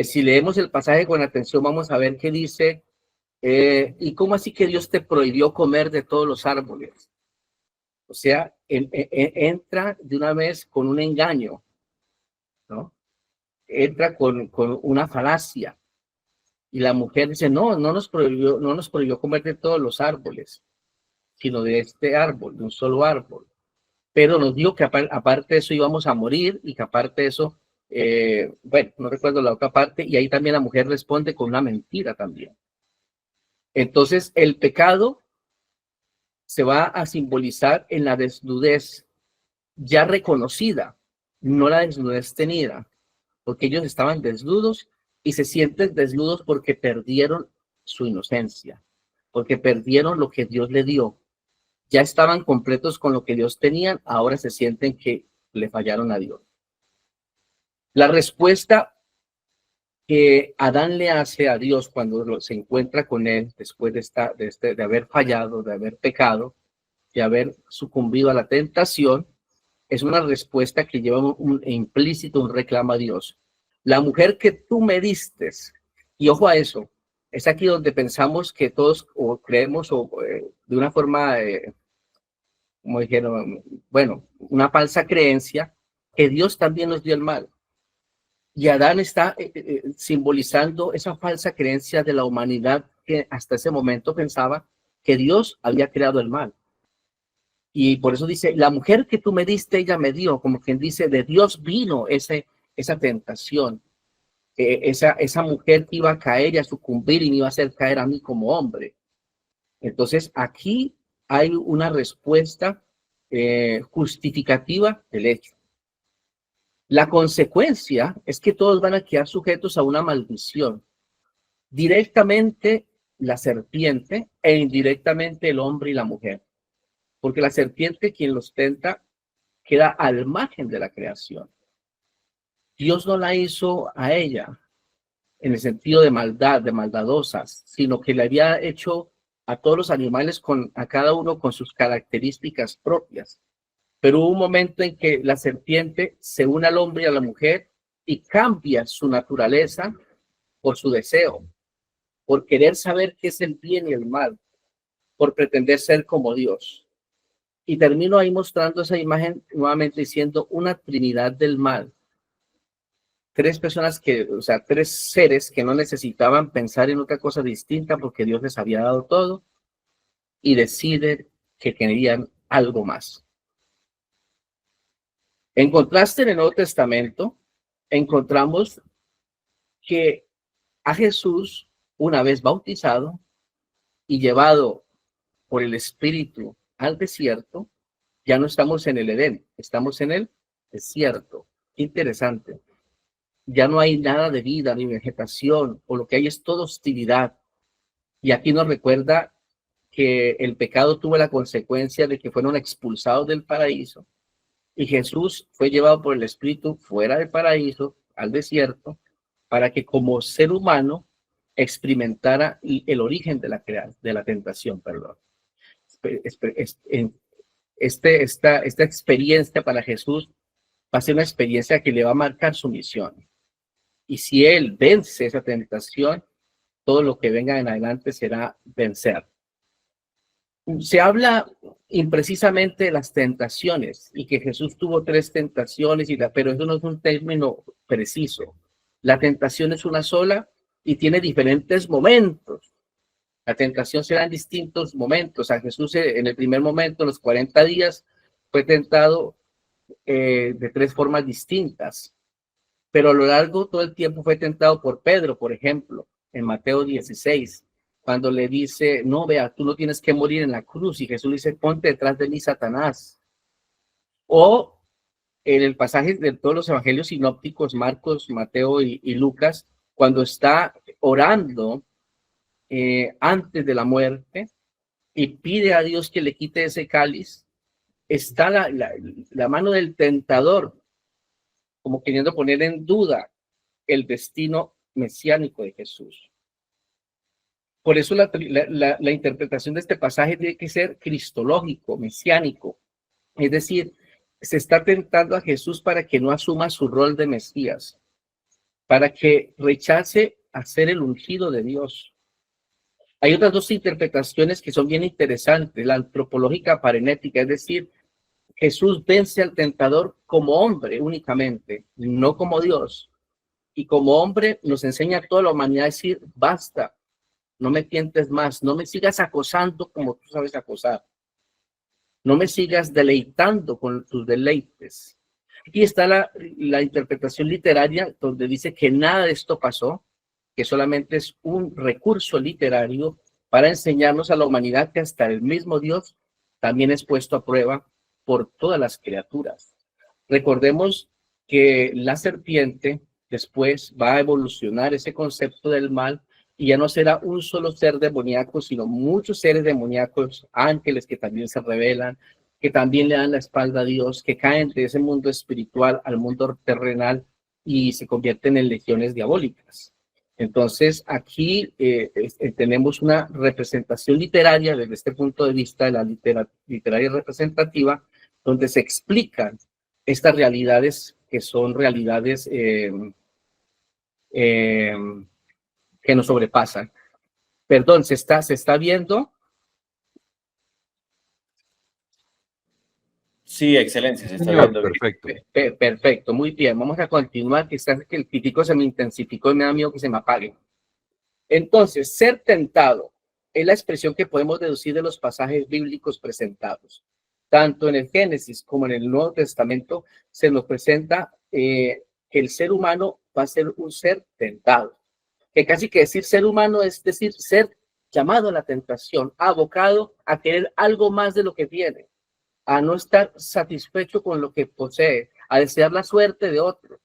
S1: Si leemos el pasaje con atención, vamos a ver qué dice, ¿y cómo así que Dios te prohibió comer de todos los árboles? O sea, entra de una vez con un engaño, ¿no? Entra con una falacia. Y la mujer dice, no nos prohibió comer de todos los árboles, sino de este árbol, de un solo árbol. Pero nos dijo que aparte de eso íbamos a morir y que aparte de eso, bueno, no recuerdo la otra parte, y ahí también la mujer responde con una mentira también. Entonces, el pecado se va a simbolizar en la desnudez ya reconocida, no la desnudez tenida, porque ellos estaban desnudos y se sienten desnudos porque perdieron su inocencia, porque perdieron lo que Dios le dio. Ya estaban completos con lo que Dios tenía, ahora se sienten que le fallaron a Dios. La respuesta que Adán le hace a Dios cuando se encuentra con él después de haber fallado, de haber pecado, de haber sucumbido a la tentación, es una respuesta que lleva un implícito, un reclamo a Dios. La mujer que tú me diste, y ojo a eso, es aquí donde pensamos que todos o creemos o de una forma, como dijeron, bueno, una falsa creencia, que Dios también nos dio el mal. Y Adán está simbolizando esa falsa creencia de la humanidad que hasta ese momento pensaba que Dios había creado el mal. Y por eso dice, la mujer que tú me diste, ella me dio, como quien dice, de Dios vino esa tentación, esa mujer que iba a caer y a sucumbir y me iba a hacer caer a mí como hombre. Entonces aquí hay una respuesta justificativa del hecho. La consecuencia es que todos van a quedar sujetos a una maldición. Directamente la serpiente e indirectamente el hombre y la mujer. Porque la serpiente, quien los tenta, queda al margen de la creación. Dios no la hizo a ella. en el sentido de maldad, de maldadosas, sino que le había hecho a todos los animales, a cada uno con sus características propias. Pero hubo un momento en que la serpiente se une al hombre y a la mujer y cambia su naturaleza por su deseo, por querer saber qué es el bien y el mal, por pretender ser como Dios. Y termino ahí mostrando esa imagen nuevamente diciendo una trinidad del mal. Tres personas tres seres que no necesitaban pensar en otra cosa distinta porque Dios les había dado todo y deciden que querían algo más. En contraste, en el Nuevo Testamento, encontramos que a Jesús, una vez bautizado y llevado por el Espíritu al desierto, ya no estamos en el Edén, estamos en el desierto. Interesante. Ya no hay nada de vida ni vegetación, o lo que hay es toda hostilidad. Y aquí nos recuerda que el pecado tuvo la consecuencia de que fueron expulsados del paraíso. Y Jesús fue llevado por el Espíritu fuera del paraíso, al desierto, para que como ser humano experimentara el origen de la tentación, perdón. Esta experiencia para Jesús va a ser una experiencia que le va a marcar su misión. Y si él vence esa tentación, todo lo que venga en adelante será vencer. Se habla imprecisamente de las tentaciones y que Jesús tuvo 3 tentaciones, pero eso no es un término preciso. La tentación es una sola y tiene diferentes momentos. La tentación será en distintos momentos. A Jesús en el primer momento, los 40 días, fue tentado de 3 formas distintas. Pero a lo largo todo el tiempo fue tentado por Pedro, por ejemplo, en Mateo 16, cuando le dice, no, vea, tú no tienes que morir en la cruz. Y Jesús le dice, ponte detrás de mí, Satanás. O en el pasaje de todos los evangelios sinópticos, Marcos, Mateo y Lucas, cuando está orando antes de la muerte y pide a Dios que le quite ese cáliz, está la mano del tentador, como queriendo poner en duda el destino mesiánico de Jesús. Por eso la interpretación de este pasaje tiene que ser cristológico, mesiánico. Es decir, se está tentando a Jesús para que no asuma su rol de Mesías, para que rechace a ser el ungido de Dios. Hay otras 2 interpretaciones que son bien interesantes, la antropológica parenética, es decir, Jesús vence al tentador como hombre únicamente, no como Dios. Y como hombre nos enseña a toda la humanidad a decir, basta, no me tientes más, no me sigas acosando como tú sabes acosar. No me sigas deleitando con tus deleites. Aquí está la interpretación literaria donde dice que nada de esto pasó, que solamente es un recurso literario para enseñarnos a la humanidad que hasta el mismo Dios también es puesto a prueba por todas las criaturas. Recordemos que la serpiente después va a evolucionar ese concepto del mal y ya no será un solo ser demoníaco, sino muchos seres demoníacos, ángeles que también se rebelan, que también le dan la espalda a Dios, que caen de ese mundo espiritual al mundo terrenal y se convierten en legiones diabólicas. Entonces, aquí tenemos una representación literaria desde este punto de vista de la literaria representativa, donde se explican estas realidades que son realidades que nos sobrepasan. Perdón, ¿se está viendo?
S3: Sí, excelencia, se está viendo.
S1: Perfecto. Perfecto, muy bien. Vamos a continuar, que el pitico se me intensificó y me da miedo que se me apague. Entonces, ser tentado es la expresión que podemos deducir de los pasajes bíblicos presentados. Tanto en el Génesis como en el Nuevo Testamento se nos presenta que el ser humano va a ser un ser tentado. Que casi que decir ser humano es decir ser llamado a la tentación, abocado a querer algo más de lo que tiene, a no estar satisfecho con lo que posee, a desear la suerte de otro.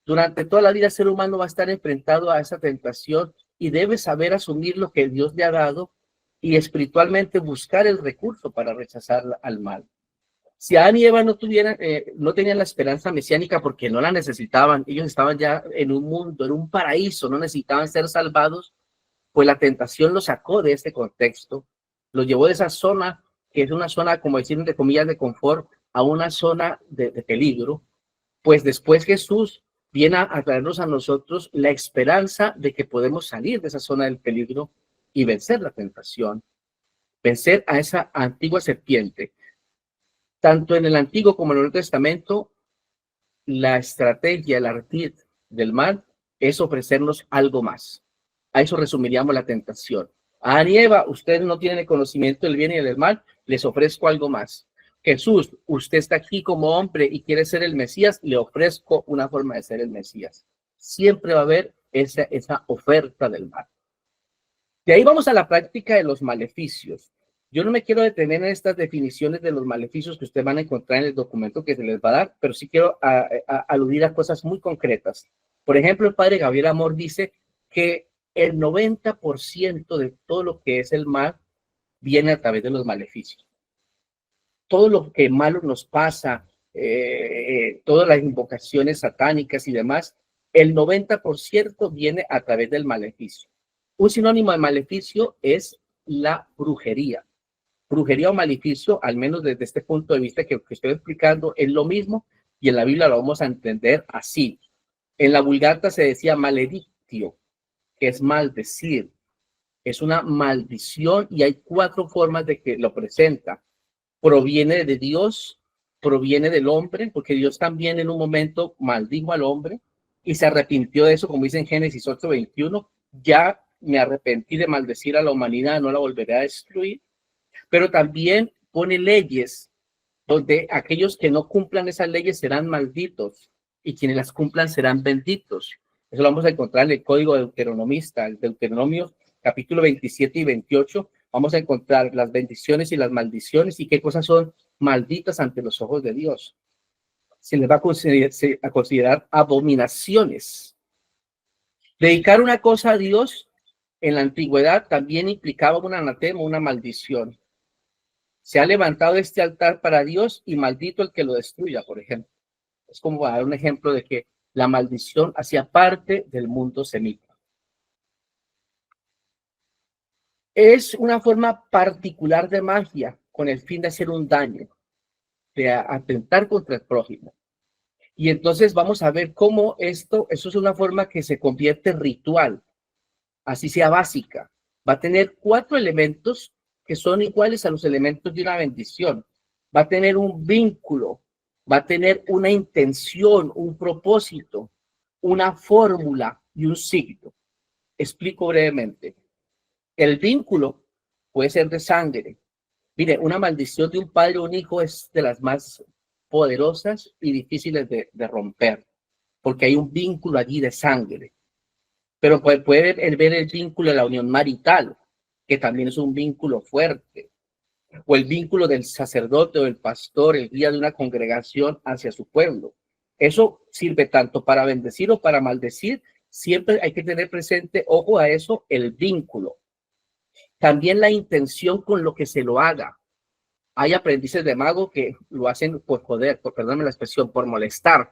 S1: Durante toda la vida el ser humano va a estar enfrentado a esa tentación y debe saber asumir lo que Dios le ha dado y espiritualmente buscar el recurso para rechazar al mal. Si Adán y Eva no tenían la esperanza mesiánica porque no la necesitaban, ellos estaban ya en un mundo, en un paraíso, no necesitaban ser salvados, pues la tentación los sacó de este contexto, los llevó de esa zona, que es una zona, como decir, entre comillas, de confort, a una zona de peligro. Pues después Jesús viene a traernos a nosotros la esperanza de que podemos salir de esa zona del peligro y vencer la tentación, vencer a esa antigua serpiente. Tanto en el Antiguo como en el Nuevo Testamento, la estrategia, el ardid del mal es ofrecernos algo más. A eso resumiríamos la tentación. A Adán y Eva, ustedes no tienen el conocimiento del bien y del mal, les ofrezco algo más. Jesús, usted está aquí como hombre y quiere ser el Mesías, le ofrezco una forma de ser el Mesías. Siempre va a haber esa oferta del mal. De ahí vamos a la práctica de los maleficios. Yo no me quiero detener en estas definiciones de los maleficios que ustedes van a encontrar en el documento que se les va a dar, pero sí quiero aludir a cosas muy concretas. Por ejemplo, el padre Gabriel Amor dice que el 90% de todo lo que es el mal viene a través de los maleficios. Todo lo que malo nos pasa, todas las invocaciones satánicas y demás, el 90% viene a través del maleficio. Un sinónimo de maleficio es la brujería. Brujería o maleficio, al menos desde este punto de vista que estoy explicando, es lo mismo y en la Biblia lo vamos a entender así. En la Vulgata se decía maledictio, que es maldecir. Es una maldición y hay 4 formas de que lo presenta. Proviene de Dios, proviene del hombre, porque Dios también en un momento maldijo al hombre y se arrepintió de eso, como dice en Génesis 8:21, ya me arrepentí de maldecir a la humanidad, no la volveré a destruir, pero también pone leyes donde aquellos que no cumplan esas leyes serán malditos y quienes las cumplan serán benditos. Eso lo vamos a encontrar en el Código Deuteronomista, el Deuteronomio capítulo 27 y 28. Vamos a encontrar las bendiciones y las maldiciones y qué cosas son malditas ante los ojos de Dios. Se les va a considerar abominaciones. Dedicar una cosa a Dios en la antigüedad también implicaba un anatema, una maldición. Se ha levantado este altar para Dios y maldito el que lo destruya, por ejemplo. Es como dar un ejemplo de que la maldición hacía parte del mundo semita. Es una forma particular de magia con el fin de hacer un daño, de atentar contra el prójimo. Y entonces vamos a ver cómo eso es una forma que se convierte en ritual, así sea básica. Va a tener 4 elementos que son iguales a los elementos de una bendición. Va a tener un vínculo, va a tener una intención, un propósito, una fórmula y un signo. Explico brevemente. El vínculo puede ser de sangre. Mire, una maldición de un padre o un hijo es de las más poderosas y difíciles de romper, porque hay un vínculo allí de sangre. Pero puede ver el vínculo de la unión marital, que también es un vínculo fuerte, o el vínculo del sacerdote o del pastor, el guía de una congregación hacia su pueblo. Eso sirve tanto para bendecir o para maldecir. Siempre hay que tener presente, ojo a eso, el vínculo. También la intención con lo que se lo haga. Hay aprendices de mago que lo hacen por joder, perdóname la expresión, por molestar.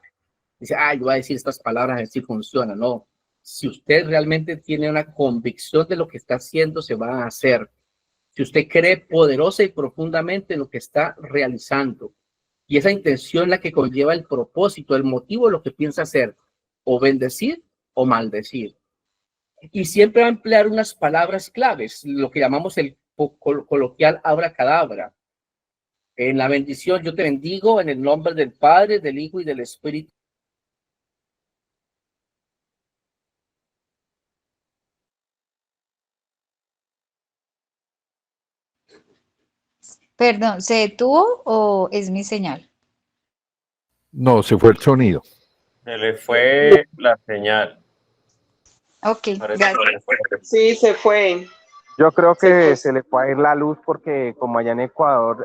S1: Dice, yo voy a decir estas palabras, a ver si funciona. No, si usted realmente tiene una convicción de lo que está haciendo, se va a hacer. Si usted cree poderosa y profundamente en lo que está realizando. Y esa intención la que conlleva el propósito, el motivo de lo que piensa hacer, o bendecir o maldecir. Y siempre va a emplear unas palabras claves, lo que llamamos el coloquial abracadabra. En la bendición, yo te bendigo en el nombre del Padre, del Hijo y del Espíritu.
S2: Perdón, ¿se detuvo o es mi señal?
S4: No, se fue el sonido.
S3: Se le fue la señal.
S2: Ok,
S3: Parece que
S2: gracias.
S5: Sí, se fue.
S6: Yo creo que se le puede ir la luz porque como allá en Ecuador,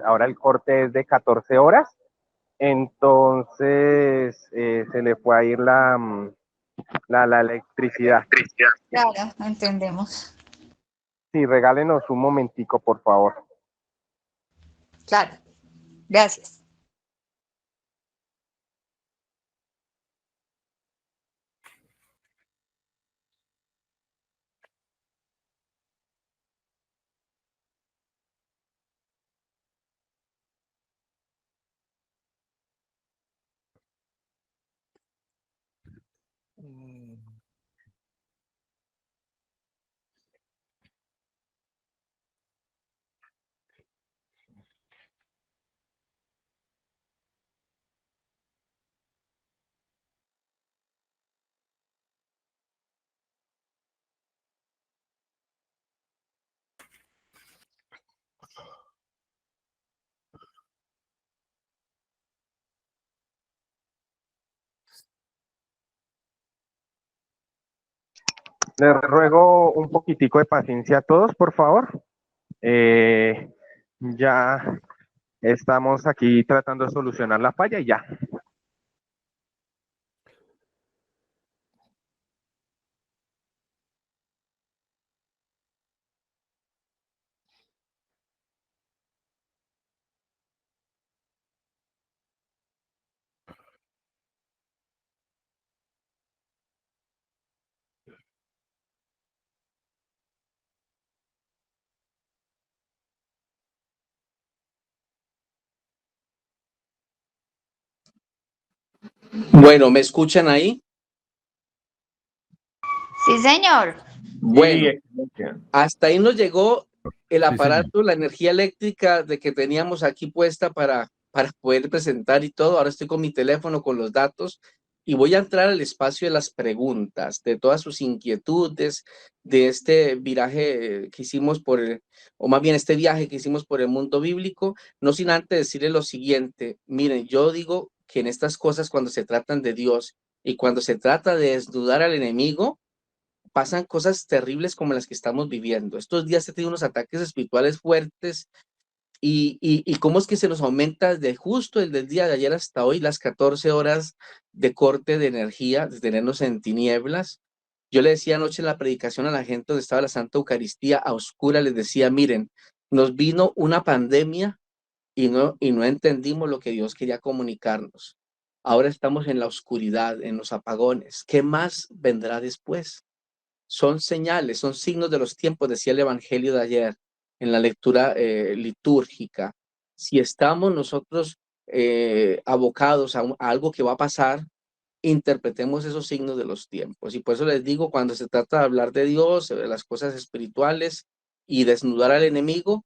S6: ahora el corte es de 14 horas, entonces se le puede ir la electricidad.
S2: Claro, entendemos.
S6: Sí, regálenos un momentico, por favor.
S2: Claro. Gracias.
S6: Les ruego un poquitico de paciencia a todos, por favor. Ya estamos aquí tratando de solucionar la falla y ya.
S1: Bueno, ¿me escuchan ahí?
S2: Sí, señor.
S1: Bueno,
S3: Sí, excelencia.
S1: hasta ahí nos llegó el
S4: Sí,
S1: aparato, la energía eléctrica de que teníamos aquí puesta para poder presentar y todo. Ahora estoy con mi teléfono, con los datos, y voy a entrar al espacio de las preguntas, de todas sus inquietudes, de este viraje que hicimos o más bien este viaje que hicimos por el mundo bíblico, no sin antes decirle lo siguiente. Miren, yo digo que en estas cosas, cuando se tratan de Dios y cuando se trata de desnudar al enemigo, pasan cosas terribles como las que estamos viviendo. Estos días he tenido unos ataques espirituales fuertes y cómo es que se nos aumenta desde justo el del día de ayer hasta hoy las 14 horas de corte de energía, de tenernos en tinieblas. Yo le decía anoche en la predicación a la gente donde estaba la Santa Eucaristía a oscura, les decía, miren, nos vino una pandemia y no entendimos lo que Dios quería comunicarnos. Ahora estamos en la oscuridad, en los apagones. ¿Qué más vendrá después? Son señales, son signos de los tiempos, decía el Evangelio de ayer en la lectura litúrgica. Si estamos nosotros abocados a algo que va a pasar, interpretemos esos signos de los tiempos. Y por eso les digo, cuando se trata de hablar de Dios, de las cosas espirituales y desnudar al enemigo,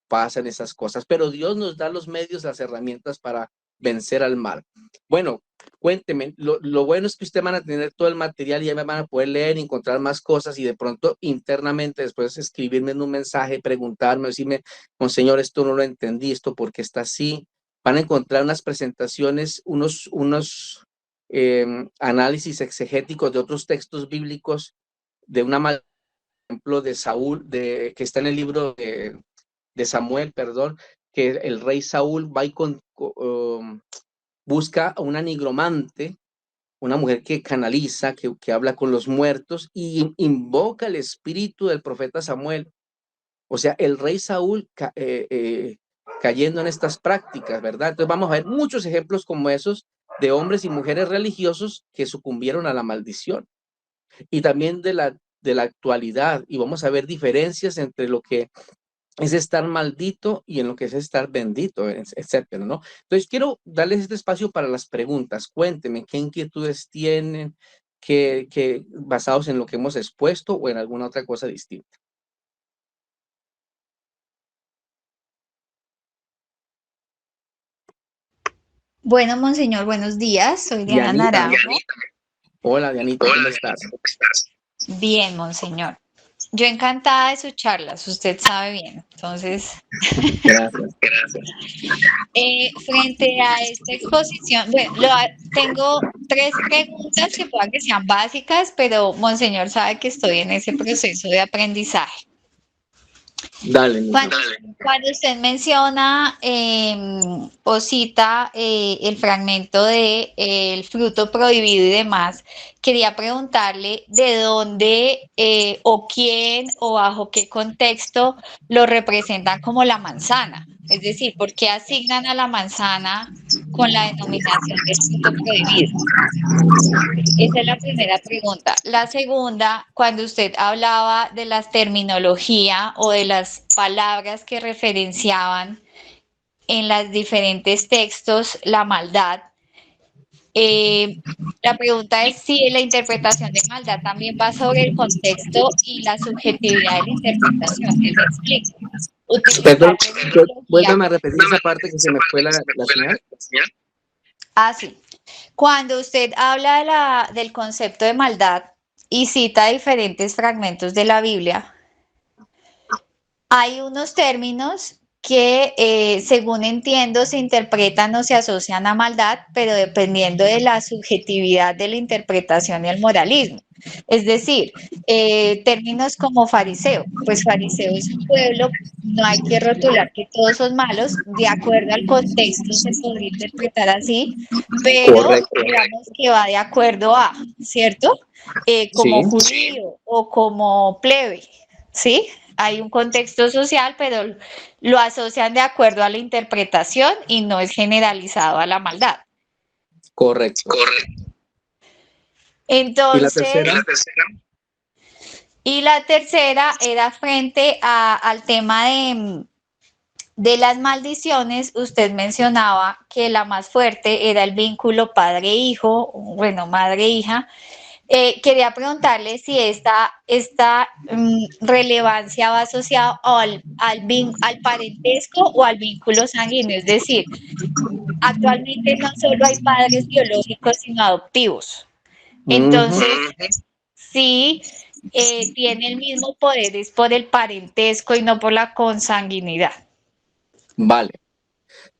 S1: pasan esas cosas, pero Dios nos da los medios, las herramientas para vencer al mal. Bueno, cuénteme, lo bueno es que usted van a tener todo el material y ya me van a poder leer, encontrar más cosas y de pronto internamente después escribirme en un mensaje, preguntarme, decirme, Monseñor, esto no lo entendí, esto por qué está así. Van a encontrar unas presentaciones, unos análisis exegéticos de otros textos bíblicos, de una ejemplo de Saúl, que está en el libro de Samuel, perdón, que el rey Saúl va y busca a una nigromante, una mujer que canaliza, que habla con los muertos y invoca el espíritu del profeta Samuel. O sea, el rey Saúl cayendo en estas prácticas, ¿verdad? Entonces vamos a ver muchos ejemplos como esos de hombres y mujeres religiosos que sucumbieron a la maldición y también de la actualidad, y vamos a ver diferencias entre lo que es estar maldito y en lo que es estar bendito, etcétera, ¿no? Entonces, quiero darles este espacio para las preguntas. Cuéntenme qué inquietudes tienen, basados en lo que hemos expuesto o en alguna otra cosa distinta.
S2: Bueno, Monseñor, buenos días. Soy Diana
S1: Dianita.
S2: Naranjo.
S1: Hola, Dianita, ¿cómo estás?
S2: Bien, Monseñor. Yo encantada de sus charlas, usted sabe bien. Entonces,
S1: Gracias.
S2: frente a esta exposición, bueno, tengo 3 preguntas que puedan que sean básicas, pero Monseñor sabe que estoy en ese proceso de aprendizaje.
S1: Dale,
S2: Cuando usted menciona o cita el fragmento de el fruto prohibido y demás, quería preguntarle de dónde o quién o bajo qué contexto lo representan como la manzana. Es decir, ¿por qué asignan a la manzana con la denominación de fruto prohibido? Esa es la primera pregunta. La segunda, cuando usted hablaba de las terminología o de las palabras que referenciaban en los diferentes textos la maldad, la pregunta es si la interpretación de maldad también va sobre el contexto y la subjetividad de la interpretación. Me explico.
S1: Perdón,
S2: Utilizar terminología.
S1: vuélvame a repetir esa parte que se me fue la señal.
S2: Sí. Cuando usted habla del concepto de maldad y cita diferentes fragmentos de la Biblia, hay unos términos que, según entiendo, se interpretan o se asocian a maldad, pero dependiendo de la subjetividad de la interpretación y el moralismo. Es decir, términos como fariseo, pues fariseo es un pueblo, no hay que rotular que todos son malos, de acuerdo al contexto se podría interpretar así, pero
S1: Correcto.
S2: digamos que va de acuerdo a, ¿cierto? Como
S1: Sí.
S2: judío o como plebe, ¿sí? Hay un contexto social, pero lo asocian de acuerdo a la interpretación y no es generalizado a la maldad.
S1: Correcto.
S2: Entonces,
S1: ¿Y la tercera?
S2: y la tercera era frente al tema de las maldiciones. Usted mencionaba que la más fuerte era el vínculo padre-hijo, bueno, madre-hija. Quería preguntarle si esta relevancia va asociada al parentesco o al vínculo sanguíneo. Es decir, actualmente no solo hay padres biológicos, sino adoptivos. Entonces, sí, tiene el mismo poder, es por el parentesco y no por la consanguinidad.
S1: Vale,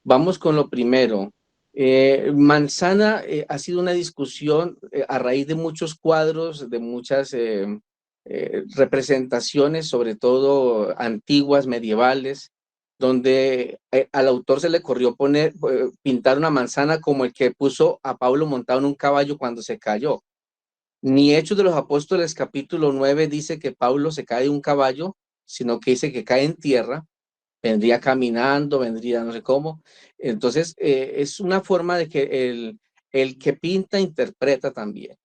S1: vamos con lo primero. Manzana ha sido una discusión a raíz de muchos cuadros, de muchas representaciones, sobre todo antiguas, medievales, donde al autor se le ocurrió pintar una manzana como el que puso a Pablo montado en un caballo cuando se cayó. Ni Hechos de los Apóstoles capítulo 9 dice que Pablo se cae de un caballo, sino que dice que cae en tierra, vendría caminando, vendría no sé cómo. Entonces, es una forma de que el que pinta interpreta también.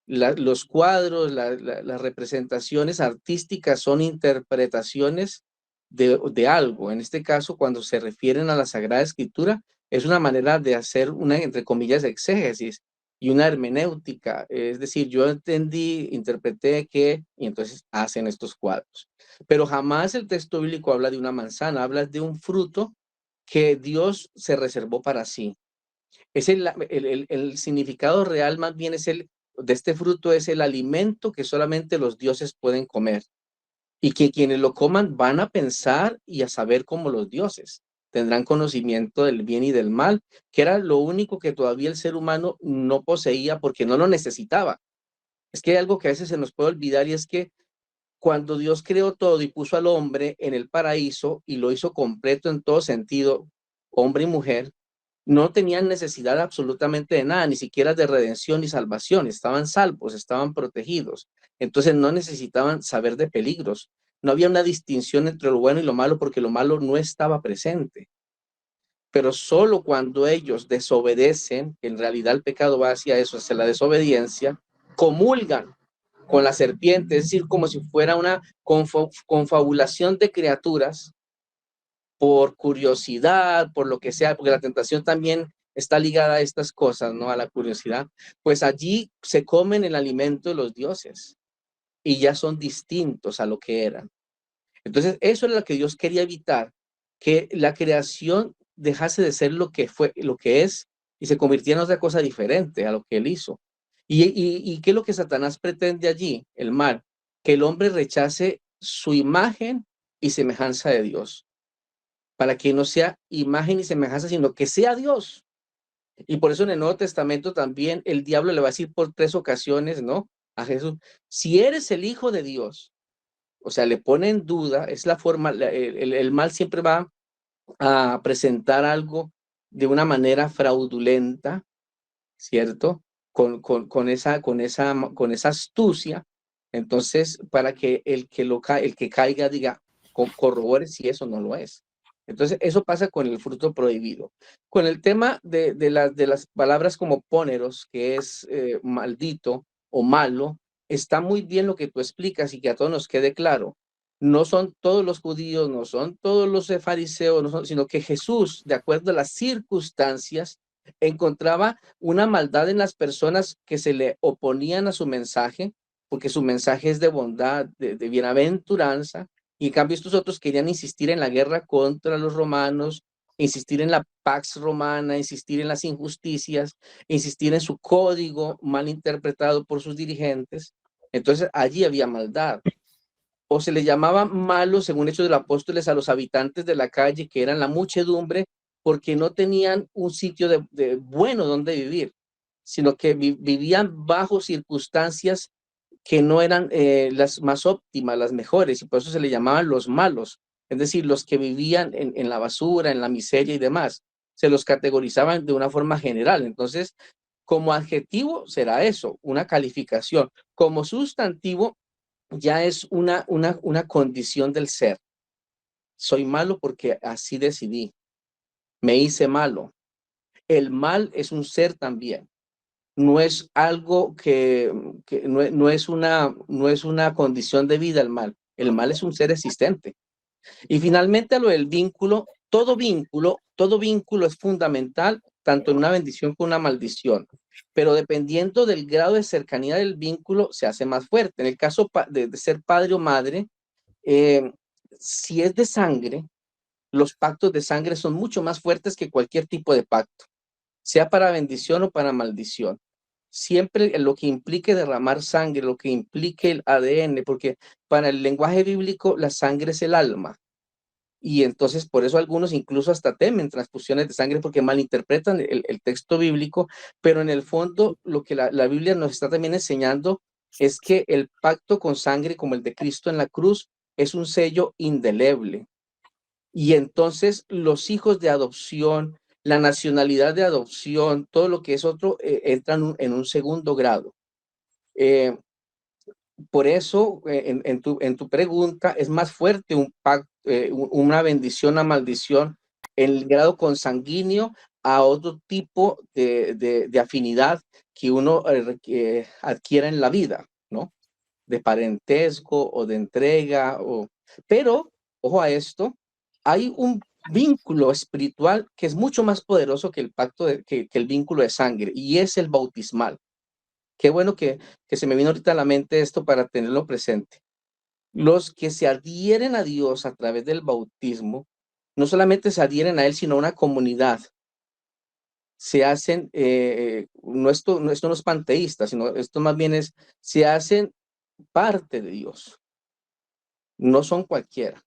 S1: Los cuadros, las representaciones artísticas son interpretaciones de algo. En este caso, cuando se refieren a la Sagrada Escritura, es una manera de hacer una, entre comillas, exégesis y una hermenéutica. Es decir, yo entendí, interpreté que, y entonces hacen estos cuadros. Pero jamás el texto bíblico habla de una manzana, habla de un fruto que Dios se reservó para sí. Es el significado real más bien de este fruto es el alimento que solamente los dioses pueden comer y que quienes lo coman van a pensar y a saber como los dioses. Tendrán conocimiento del bien y del mal, que era lo único que todavía el ser humano no poseía porque no lo necesitaba. Es que hay algo que a veces se nos puede olvidar y es que cuando Dios creó todo y puso al hombre en el paraíso y lo hizo completo en todo sentido, hombre y mujer, no tenían necesidad absolutamente de nada, ni siquiera de redención ni salvación, estaban salvos, estaban protegidos, entonces no necesitaban saber de peligros, no había una distinción entre lo bueno y lo malo porque lo malo no estaba presente, pero solo cuando ellos desobedecen, en realidad el pecado va hacia eso, hacia la desobediencia, comulgan con la serpiente, es decir, como si fuera una confabulación de criaturas por curiosidad, por lo que sea, porque la tentación también está ligada a estas cosas, ¿no? A la curiosidad, pues allí se comen el alimento de los dioses y ya son distintos a lo que eran. Entonces, eso es lo que Dios quería evitar, que la creación dejase de ser lo que fue, lo que es, y se convirtiera en otra cosa diferente a lo que él hizo. ¿Y qué es lo que Satanás pretende allí? El mal, que el hombre rechace su imagen y semejanza de Dios, para que no sea imagen y semejanza, sino que sea Dios. Y por eso en el Nuevo Testamento también el diablo le va a decir por 3 ocasiones, ¿no? A Jesús, si eres el Hijo de Dios, o sea, le pone en duda, es la forma, el mal siempre va a presentar algo de una manera fraudulenta, ¿cierto? Con esa astucia, entonces, para que el que caiga diga, corrobore si eso no lo es. Entonces, eso pasa con el fruto prohibido. Con el tema de las palabras como póneros, que es maldito o malo, está muy bien lo que tú explicas y que a todos nos quede claro. No son todos los judíos, no son todos los fariseos, sino que Jesús, de acuerdo a las circunstancias, encontraba una maldad en las personas que se le oponían a su mensaje, porque su mensaje es de bondad, de bienaventuranza, y en cambio estos otros querían insistir en la guerra contra los romanos, insistir en la pax romana, insistir en las injusticias, insistir en su código mal interpretado por sus dirigentes. Entonces allí había maldad. O se les llamaba malos, según Hechos de los Apóstoles, a los habitantes de la calle, que eran la muchedumbre, porque no tenían un sitio de bueno donde vivir, sino que vivían bajo circunstancias que no eran las más óptimas, las mejores, y por eso se le llamaban los malos, es decir, los que vivían en la basura, en la miseria y demás. Se los categorizaban de una forma general. Entonces, como adjetivo será eso, una calificación. Como sustantivo, ya es una condición del ser. Soy malo porque así decidí. Me hice malo. El mal es un ser también. No es algo que no es una condición de vida el mal. El mal es un ser existente. Y finalmente a lo del vínculo, todo vínculo es fundamental, tanto en una bendición como una maldición. Pero dependiendo del grado de cercanía del vínculo, se hace más fuerte. En el caso de ser padre o madre, si es de sangre, los pactos de sangre son mucho más fuertes que cualquier tipo de pacto, sea para bendición o para maldición. Siempre lo que implique derramar sangre, lo que implique el ADN, porque para el lenguaje bíblico la sangre es el alma. Y entonces por eso algunos incluso hasta temen transfusiones de sangre porque malinterpretan el texto bíblico, pero en el fondo lo que la Biblia nos está también enseñando es que el pacto con sangre como el de Cristo en la cruz es un sello indeleble. Y entonces los hijos de adopción, la nacionalidad de adopción, todo lo que es otro, entran en un segundo grado. Por eso, en tu pregunta, es más fuerte un pacto, una bendición, una maldición, en el grado consanguíneo a otro tipo de afinidad que uno adquiera en la vida, ¿no? De parentesco o de entrega, pero, ojo a esto, hay un vínculo espiritual que es mucho más poderoso que el pacto, que el vínculo de sangre, y es el bautismal. Qué bueno que se me vino ahorita a la mente esto para tenerlo presente. Los que se adhieren a Dios a través del bautismo, no solamente se adhieren a Él, sino a una comunidad. Se hacen, esto no es panteísta, sino esto más bien se hacen parte de Dios. No son cualquiera.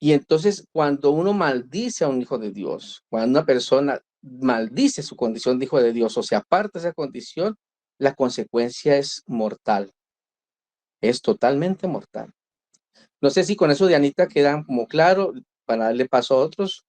S1: Y entonces, cuando uno maldice a un hijo de Dios, cuando una persona maldice su condición de hijo de Dios o se aparta de esa condición, la consecuencia es mortal. Es totalmente mortal. No sé si con eso de Anita queda como claro para darle paso a otros.